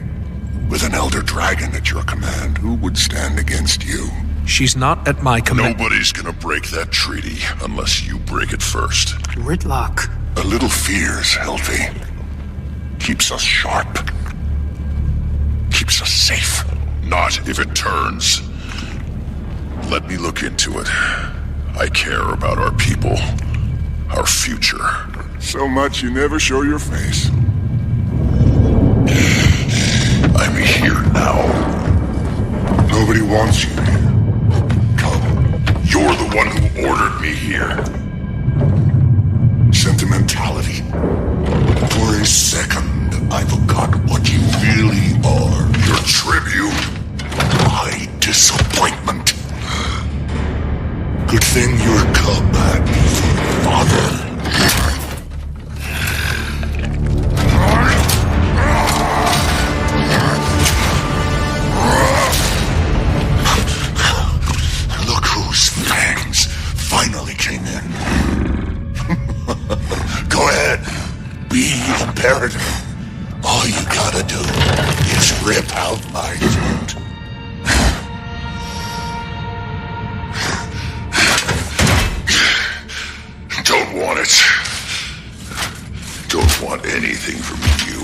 With an Elder Dragon at your command, who would stand against you? She's not at my command. Nobody's gonna break that treaty unless you break it first. Ritlock. A little fear's healthy. Keeps us sharp. Keeps us safe. Not if it turns. Let me look into it. I care about our people. Our future. So much you never show your face. I'm here now. Nobody wants you here. Come. You're the one who ordered me here. Sentimentality. For a second, I forgot what you really are. Your tribute. My disappointment. Good thing your cub had me for father. Look whose fangs finally came in. Go ahead. Be imperative. All you gotta do is rip out my throat. Don't want it. Don't want anything from you.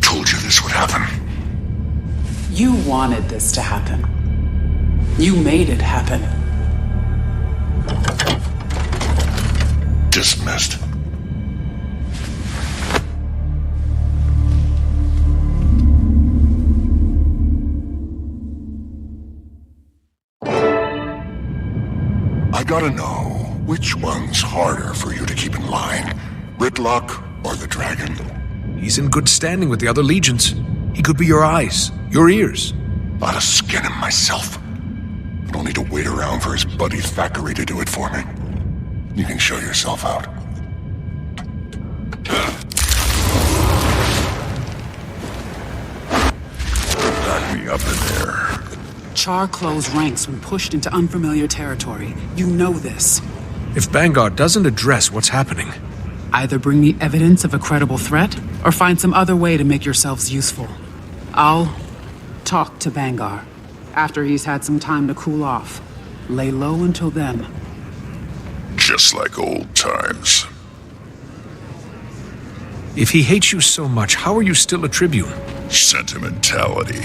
Told you this would happen. You wanted this to happen. You made it happen. Dismissed. I gotta know, which one's harder for you to keep in line? Ritlock or the dragon? He's in good standing with the other legions. He could be your eyes, your ears. Ought to skin him myself. I don't need to wait around for his buddy Thackeray to do it for me. You can show yourself out. Back me up in there. Char closed ranks when pushed into unfamiliar territory. You know this. If Vanguard doesn't address what's happening... Either bring me evidence of a credible threat, or find some other way to make yourselves useful. I'll talk to Vanguard after he's had some time to cool off. Lay low until then. Just like old times. If he hates you so much, how are you still a Tribune? Sentimentality.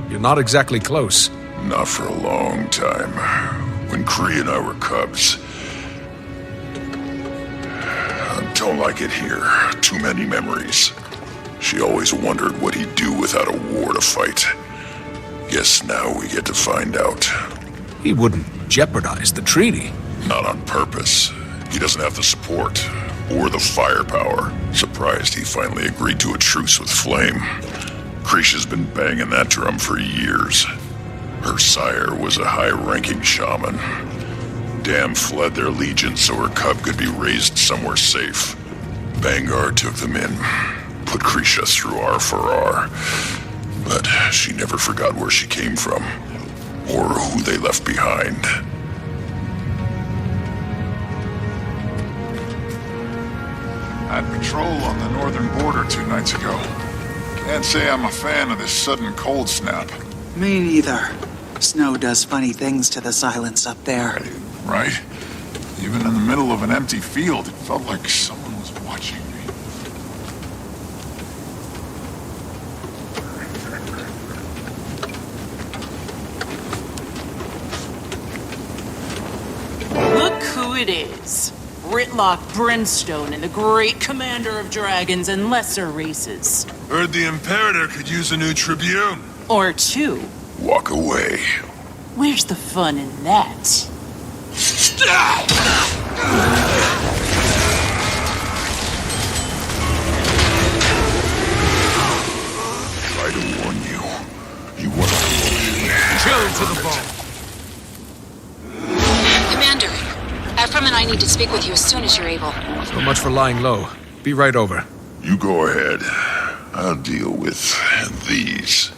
You're not exactly close. Not for a long time. When Kree and I were cubs. I don't like it here. Too many memories. She always wondered what he'd do without a war to fight. Guess now we get to find out. He wouldn't jeopardize the treaty. Not on purpose. He doesn't have the support. or the firepower. Surprised he finally agreed to a truce with Flame. Krisha's been banging that drum for years. Her sire was a high-ranking shaman. Dam fled their legion so her cub could be raised somewhere safe. Vanguard took them in, put Krisha through R4R. But she never forgot where she came from, or who they left behind. I had patrol on the northern border 2 nights ago. Can't say I'm a fan of this sudden cold snap. Me neither. Snow does funny things to the silence up there. Right? Even in the middle of an empty field, it felt like someone was watching me. Look who it is. Ritlock Brimstone and the great commander of dragons and lesser races. Heard the Imperator could use a new Tribune. Or 2. Walk away. Where's the fun in that? Try to warn you. You want to Chill to the bone. Commander, Ephraim and I need to speak with you as soon as you're able. So much for lying low. Be right over. You go ahead. I'll deal with these.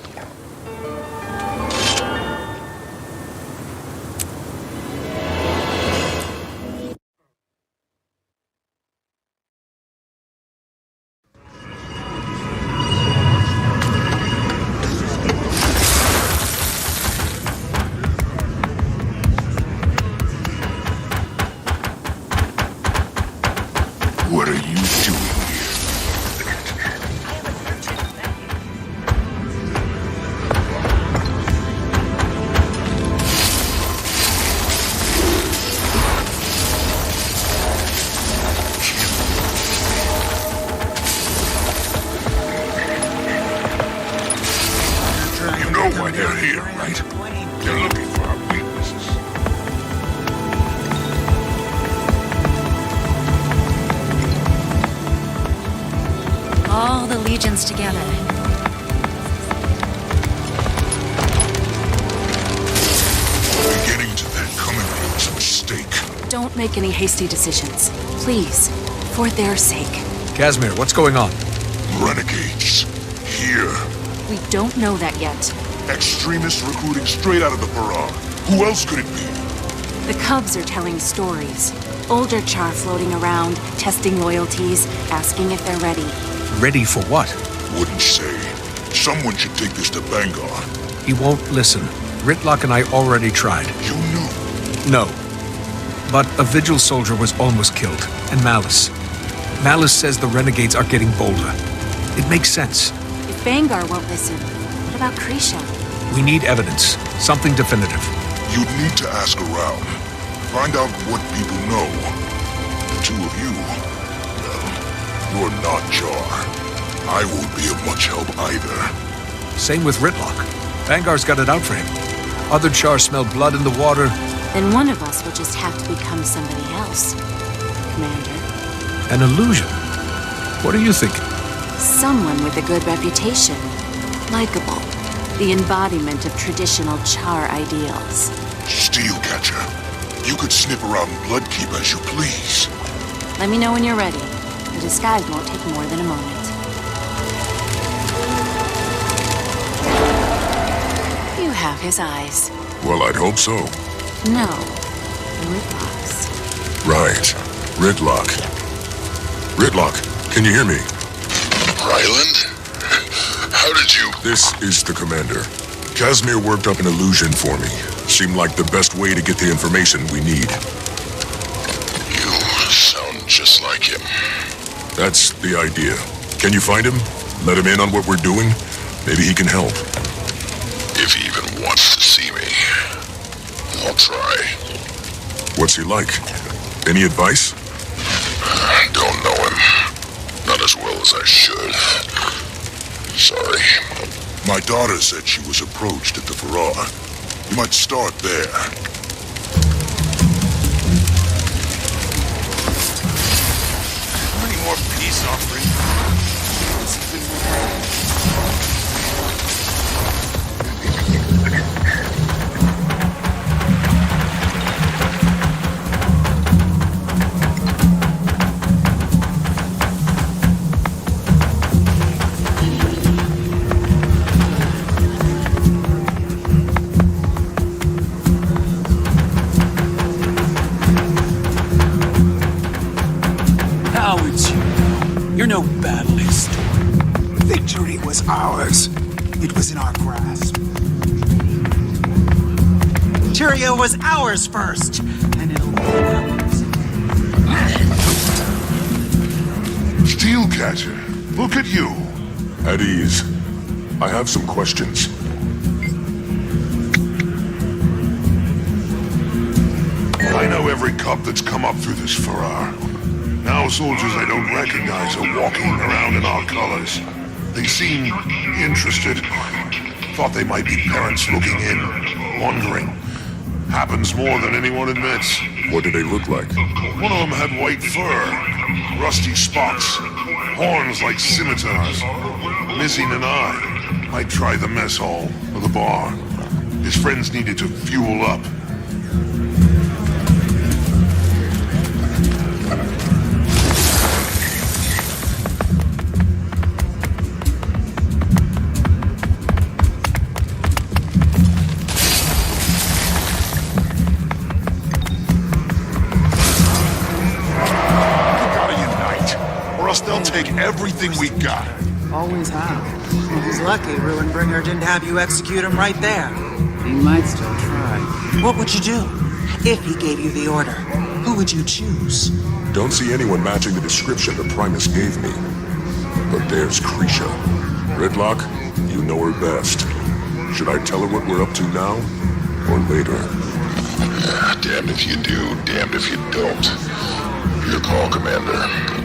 What are you doing here? You know why they're here, right? They're looking for our weaknesses. All the legions together. Getting to that coming was a mistake. Don't make any hasty decisions. Please, for their sake. Casimir, what's going on? Renegades. Here. We don't know that yet. Extremists recruiting straight out of the Farah. Who else could it be? The Cubs are telling stories. Older Char floating around, testing loyalties, asking if they're ready. Ready for what? Wouldn't say. Someone should take this to Vanguard. He won't listen. Ritlock and I already tried. You knew? No. But a Vigil soldier was almost killed, and Malice. Malice says the renegades are getting bolder. It makes sense. If Vanguard won't listen, what about Krisha? We need evidence. Something definitive. You'd need to ask around. Find out what people know. The two of you, well, you're not Jar. I won't be of much help either. Same with Ritlock. Vanguard's got it out for him. Other Char smell blood in the water. Then one of us will just have to become somebody else. Commander. An illusion. What are you thinking? Someone with a good reputation. Likeable. The embodiment of traditional Char ideals. Steelcatcher. You could snip around Bloodkeep as you please. Let me know when you're ready. The disguise won't take more than a moment. You have his eyes. Well, I'd hope so. No. Ritlock's. Right. Ritlock. Ritlock, can you hear me? Ryland? How did you... This is the commander. Casimir worked up an illusion for me. Seemed like the best way to get the information we need. You sound just like him. That's the idea. Can you find him? Let him in on what we're doing? Maybe he can help. If he even wants to see me. I'll try. What's he like? Any advice? Don't know him. Not as well as I should. Sorry. My daughter said she was approached at the Farah. You might start there. peace offering. How would you know? You're no battlist. Victory was ours. It was in our grasp. Tyria was ours first, and it'll be ours. Steelcatcher, look at you. At ease. I have some questions. I know every cop that's come up through this Farrar. Now soldiers I don't recognize are walking around in our colors. They seem interested. Thought they might be parents looking in, wondering. Happens more than anyone admits. What do they look like? One of them had white fur, rusty spots, horns like scimitars, missing an eye. Might try the mess hall or the bar. His friends needed to fuel up. They'll take everything we got. Always have. Well, he's lucky Ruinbringer didn't have you execute him right there. He might still try. What would you do? If he gave you the order, who would you choose? Don't see anyone matching the description the Primus gave me. But there's Krisha. Gridlock, you know her best. Should I tell her what we're up to now? Or later? Damned if you do, damned if you don't. Your call, Commander.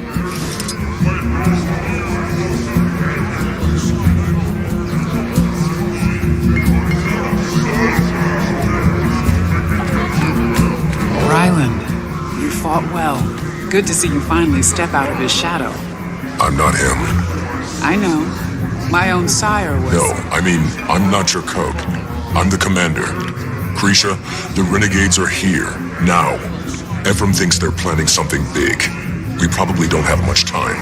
Ryland, you fought well. Good to see you finally step out of his shadow. I'm not him. I know. My own sire was... No, I mean, I'm not your cub. I'm the commander. Krisha, the renegades are here, now. Ephraim thinks they're planning something big. We probably don't have much time.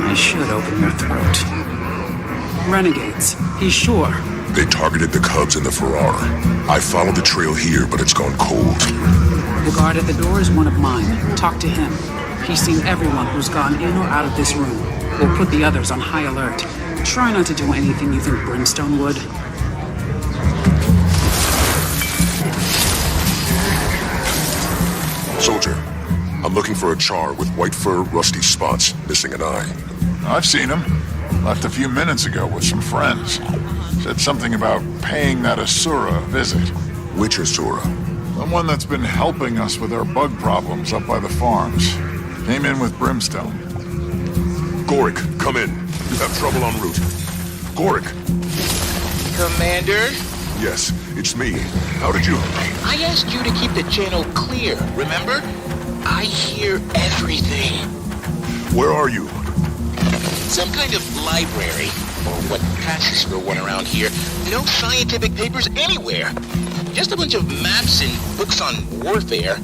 I should open your throat. Renegades, he's sure. They targeted the cubs in the Farrar. I followed the trail here, but it's gone cold. The guard at the door is one of mine. Talk to him. He's seen everyone who's gone in or out of this room. We'll put the others on high alert. Try not to do anything you think Brimstone would. Soldier, I'm looking for a char with white fur, rusty spots, missing an eye. I've seen him. Left a few minutes ago with some friends. Said something about paying that Asura a visit. Which Asura? The one that's been helping us with our bug problems up by the farms. Came in with Brimstone. Gorik, come in. You have trouble en route. Gorik! Commander? Yes, it's me. How did you... I asked you to keep the channel clear, remember? I hear everything. Where are you? Some kind of library, or what passes for one around here. No scientific papers anywhere. Just a bunch of maps and books on warfare.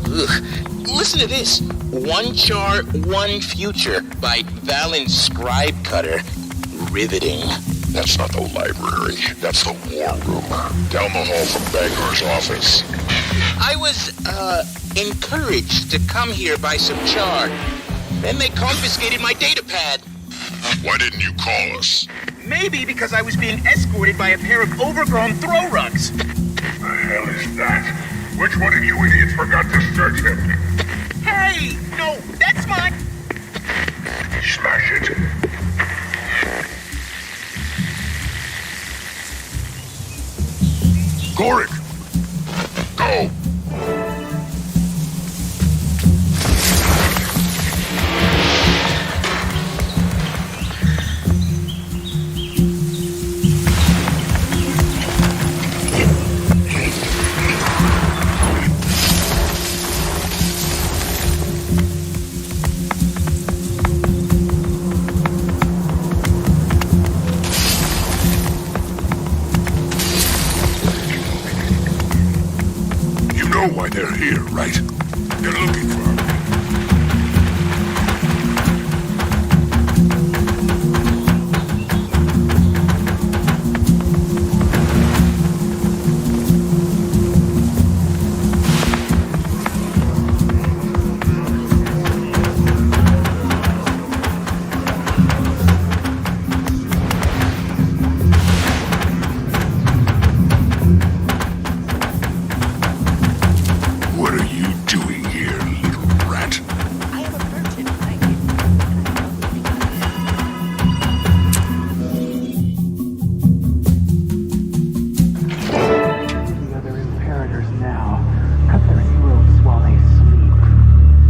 Ugh. Listen to this. One Char, One Future by Valen Scribe Cutter. Riveting. That's not the library. That's the war room. Down the hall from Bagar's office. I was, encouraged to come here by some Char. Then they confiscated my datapad. Why didn't you call us? Maybe because I was being escorted by a pair of overgrown throw rugs. The hell is that? Which one of you idiots forgot to search him? Hey! No, that's mine! Smash it. Gorik! Go! know why they're here, right? They're looking for me. What are you doing here, little rat? I am a virgin, thank you. The other imperators now. Cut their throats while they sleep.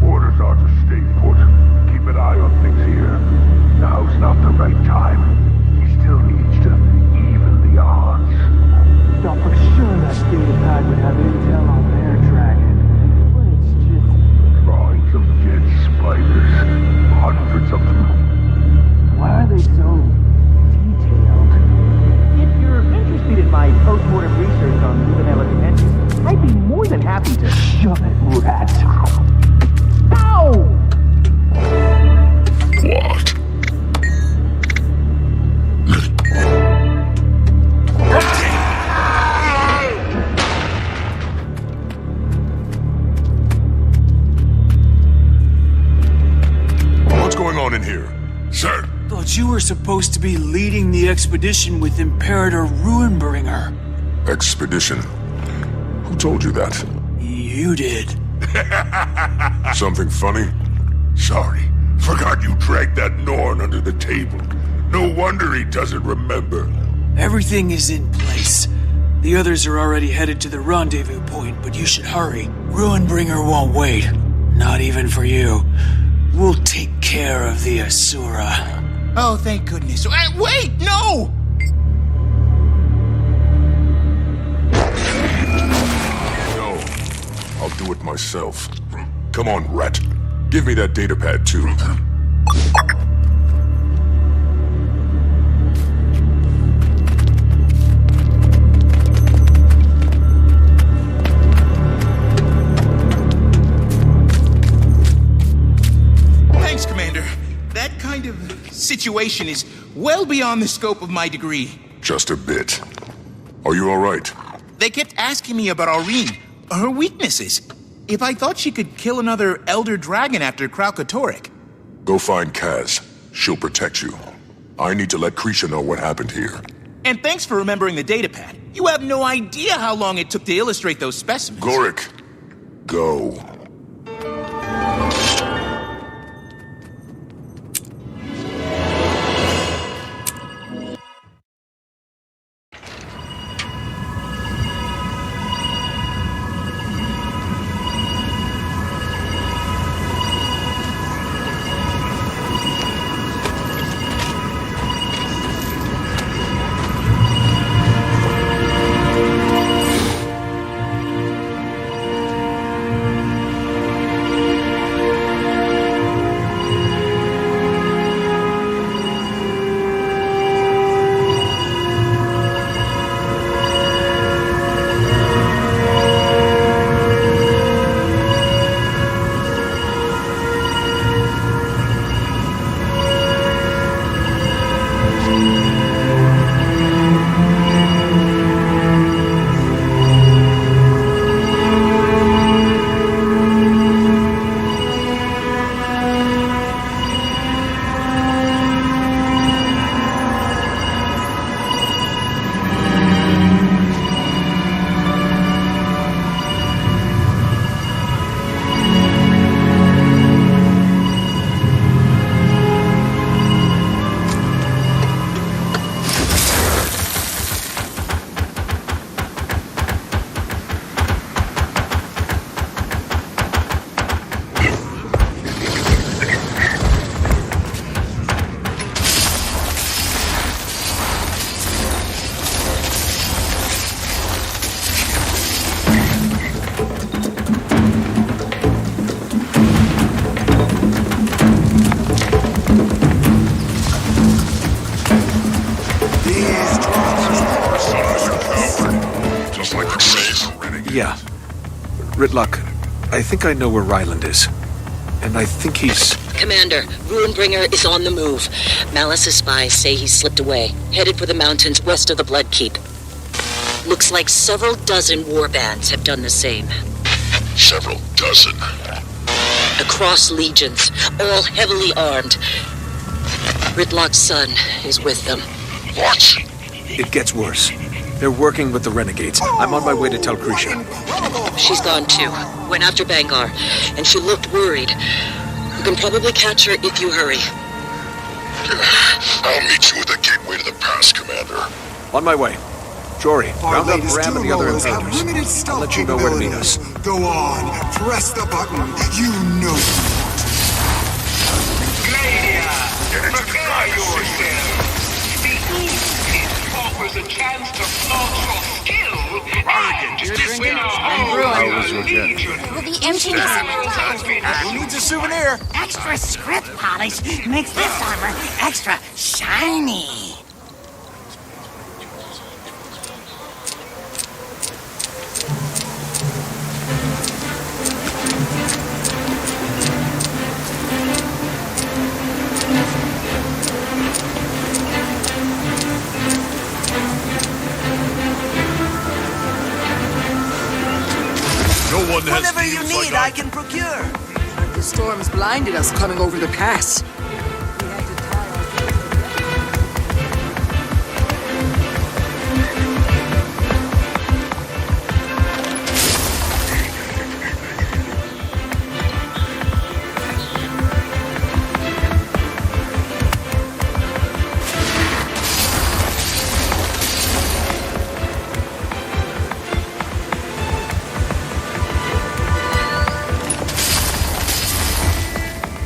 Orders are to stay put. Keep an eye on things here. Now's not the right time. He still needs to even the odds. Thought for sure that datapad would have intel on their dragon. But it's just... Drawings of dead spiders. Hundreds of them. Why are they so detailed? If you're interested in my post-mortem research on Luminella dimensions, I'd be more than happy to shove it, rat. Ow! What? What's going on in here? Sir? Thought you were supposed to be leading the expedition with Imperator Ruinbringer. Expedition? Who told you that? You did. Something funny? Sorry. Forgot you dragged that Norn under the table. No wonder he doesn't remember. Everything is in place. The others are already headed to the rendezvous point, but you should hurry. Ruinbringer won't wait. Not even for you. We'll take care of the Asura. Oh, thank goodness. Wait, no! No. I'll do it myself. Come on, rat. Give me that datapad, too. Thanks, Commander. That kind of situation is well beyond the scope of my degree. Just a bit. Are you all right? They kept asking me about Aurene, her weaknesses. If I thought she could kill another Elder Dragon after Kralkatorrik. Go find Kaz. She'll protect you. I need to let Krisha know what happened here. And thanks for remembering the datapad. You have no idea how long it took to illustrate those specimens. Gorik, go. Ritlock, I think I know where Ryland is. And I think he's... Commander, Ruinbringer is on the move. Malice's spies say he's slipped away, headed for the mountains west of the Blood Keep. Looks like several dozen warbands have done the same. Several dozen? Across legions, all heavily armed. Ritlock's son is with them. What? It gets worse. They're working with the renegades. I'm on my way to tell Krisha. She's gone too. Went after Bangar, and she looked worried. You can probably catch her if you hurry. I'll meet you at the gateway to the pass, Commander. On my way. Jory, Our round up latest Ram and the other dual-rollers have invaders. limited I'll stealth let you know where to meet us. capabilities. Go on, press the button. You know you want. Gladia, prepare yourself. The East Pit offers a chance to flaunt your skill and display our legion. We'll be emptying Who needs a souvenir? Extra script polish makes this armor extra shiny. Whatever you need, I can procure. The storm's blinded us coming over the pass.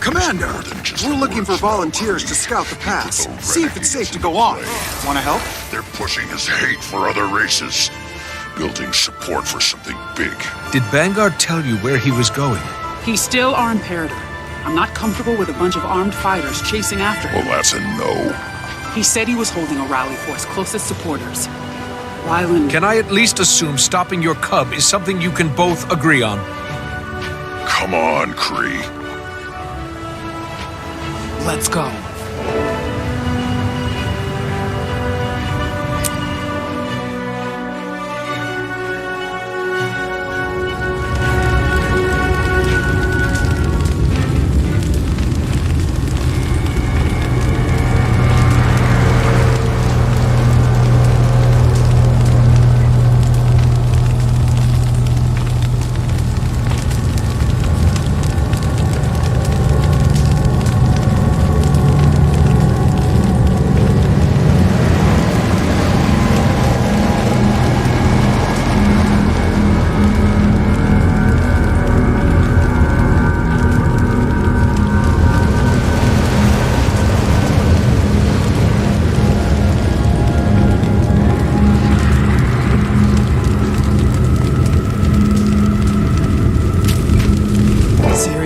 Commander, we're looking for volunteers to scout the pass. See if it's safe to go on. Want to help? They're pushing his hate for other races, building support for something big. Did Bangar tell you where he was going? He still are imperator. I'm not comfortable with a bunch of armed fighters chasing after him. Well, that's a no. He said he was holding a rally for his closest supporters. Ryland... Can I at least assume stopping your cub is something you can both agree on? Come on, Kree. Let's go.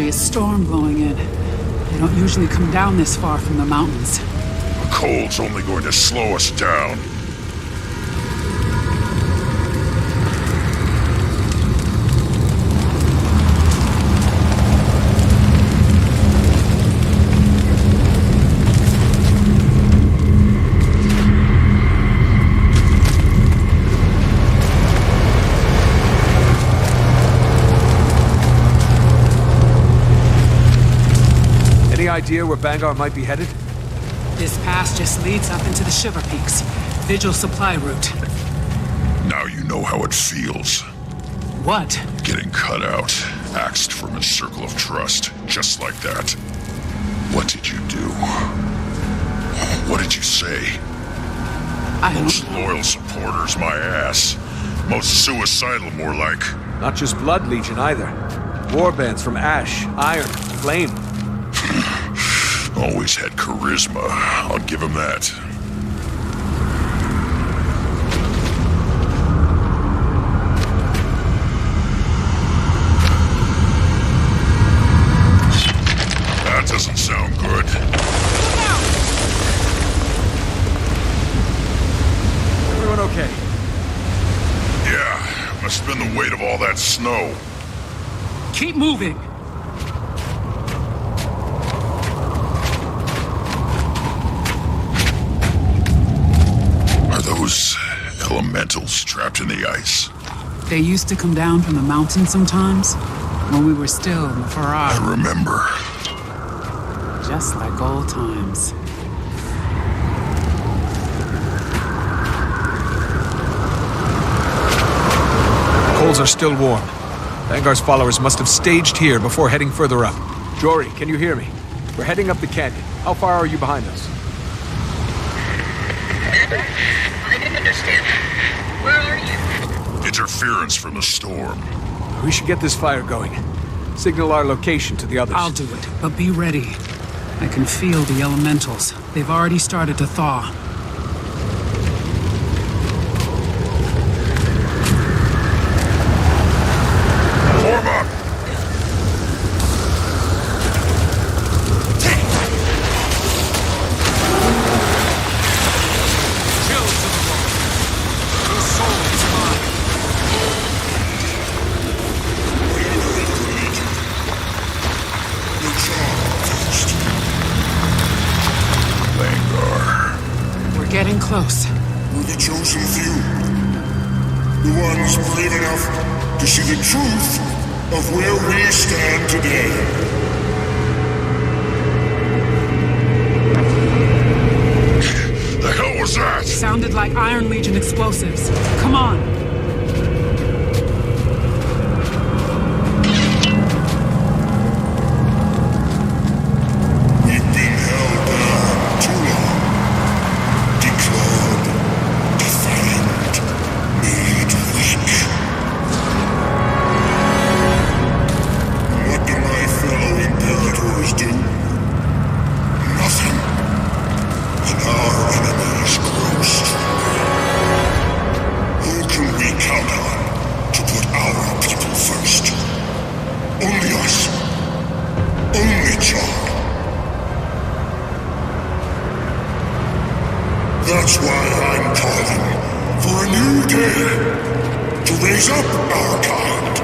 Storm blowing in. They don't usually come down this far from the mountains. The cold's only going to slow us down. Any idea where Bangar might be headed? This pass just leads up into the Shiver Peaks. Vigil supply route. Now you know how it feels. What? Getting cut out, axed from his circle of trust, just like that. What did you do? What did you say? Most loyal supporters, my ass. Most suicidal, more like. Not just Blood Legion either. Warbands from Ash, Iron, Flame. Always had charisma. I'll give him that. That doesn't sound good. Everyone okay? Yeah, must have been the weight of all that snow. Keep moving! Are those elementals trapped in the ice? They used to come down from the mountain sometimes, when we were still in the Farrar. I remember. Just like old times. Coals are still warm. Vangar's followers must have staged here before heading further up. Jory, can you hear me? We're heading up the canyon. How far are you behind us? I didn't understand. Where are you? Interference from the storm. We should get this fire going. Signal our location to the others. I'll do it, but be ready. I can feel the elementals. They've already started to thaw. Form up! We're getting close. We're the chosen few. The ones brave enough to see the truth of where we stand today. The hell was that? Sounded like Iron Legion explosives. Come on. That's why I'm calling for a new day to raise up our kind.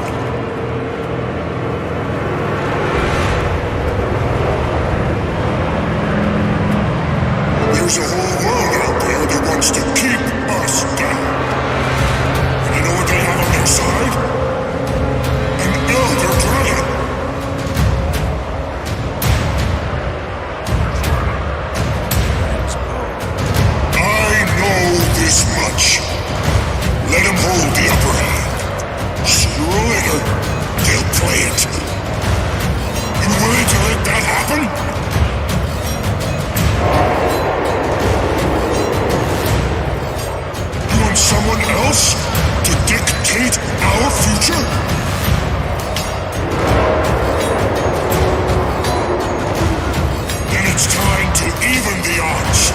There's a whole world out there that wants to keep us down. And you know what they have on their side? An elder dragon. This much. Let him hold the upper hand. Sooner or later, they'll play it. You willing to let that happen? You want someone else to dictate our future? Then it's time to even the odds.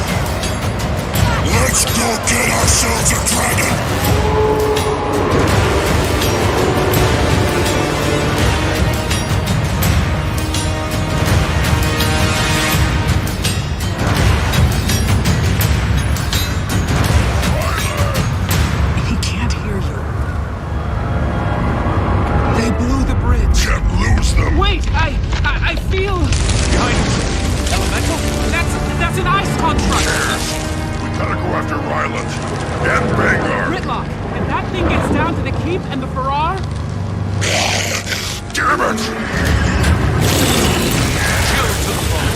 Let's go get ourselves a dragon! He can't hear you. They blew the bridge. Can't lose them. Wait, I feel... Behind you. Elemental? That's an ice construct. Gotta go after Ryland and Vangar. Ritlock, if that thing gets down to the keep and the Farrar... Damn it! Kill to the bone.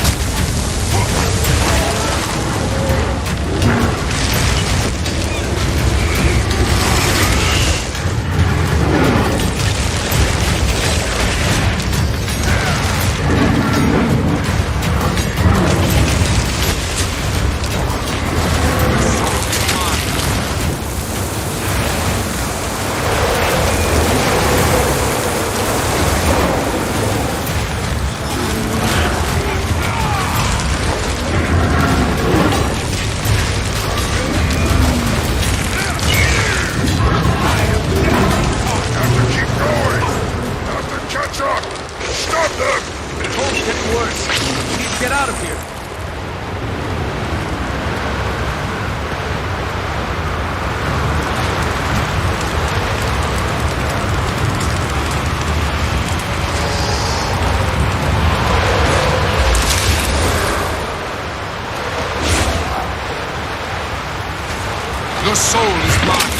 Your soul is mine.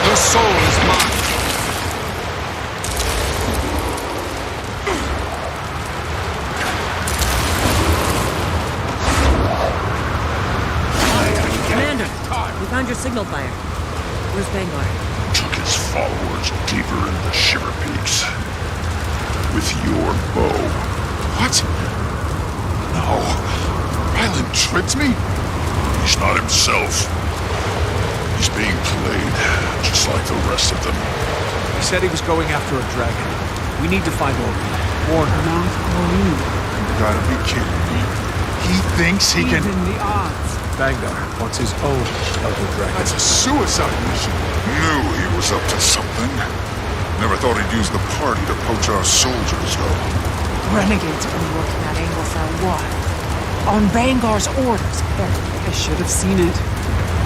Your soul is mine. Commander, we found your signal fire. Where's Vanguard? Took his followers deeper into the Shiver Peaks. With your bow. What? No. Ryland tricked me? He's not himself. He's being played, just like the rest of them. He said he was going after a dragon. We need to find Orby. Warn her. Not Maureen. You gotta be kidding me. He thinks he can... Even the odds. Vanguard wants his own Elder Dragon. That's a suicide mission. Knew he was up to something. Never thought he'd use the party to poach our soldiers, though. Renegade's been working that angle for a while. On Vanguard's orders. I should have seen it.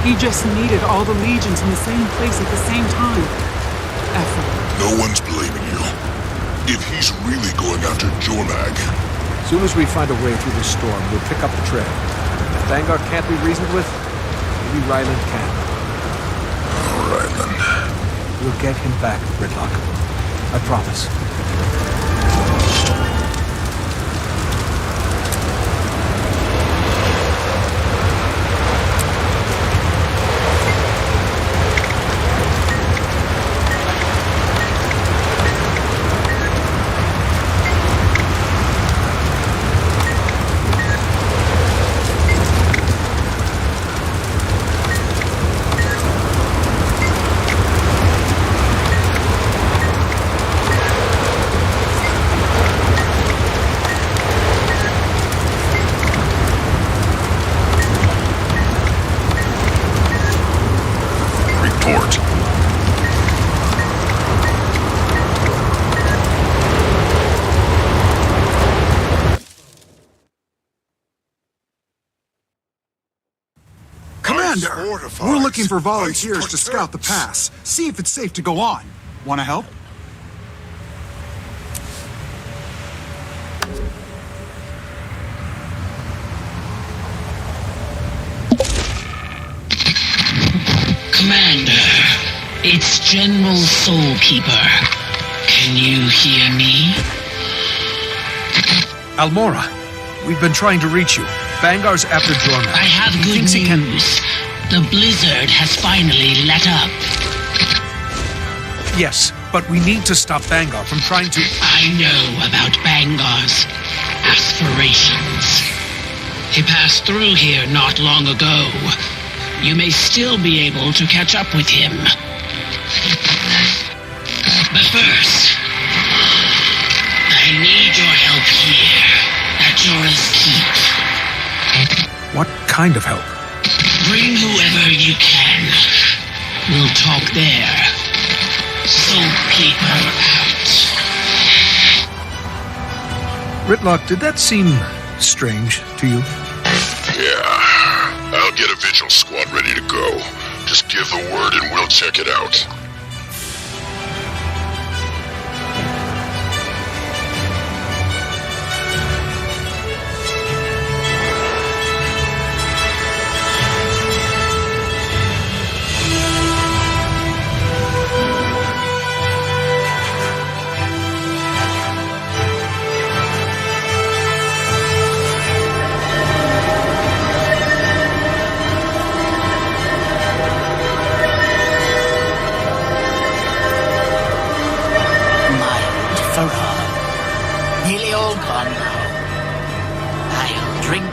He just needed all the legions in the same place at the same time. Effort. No one's blaming you. If he's really going after Jormag, As soon as we find a way through the storm, we'll pick up the trail. If Vanguard can't be reasoned with, maybe Ryland can. all right then. We'll get him back, Gridlock. I promise. Report. Commander, fortified. we're looking for volunteers Ice to scout the protects. pass. See if it's safe to go on. Want to help? Commander, it's General Soulkeeper. Can you hear me? Almora, we've been trying to reach you. Vanguard's after Jormag. I have He good thinks he can... news. The blizzard has finally let up. Yes, but we need to stop Vanguard from trying to... I know about Vanguard's aspirations. He passed through here not long ago. You may still be able to catch up with him. But first, I need your help here at Jorah's Keep. What kind of help? Bring whoever you can. We'll talk there. Soulkeeper out. Ritlock, did that seem strange to you? Yeah. I'll get a vigil squad ready to go. Just give the word and we'll check it out. Nearly all gone now. I'll drink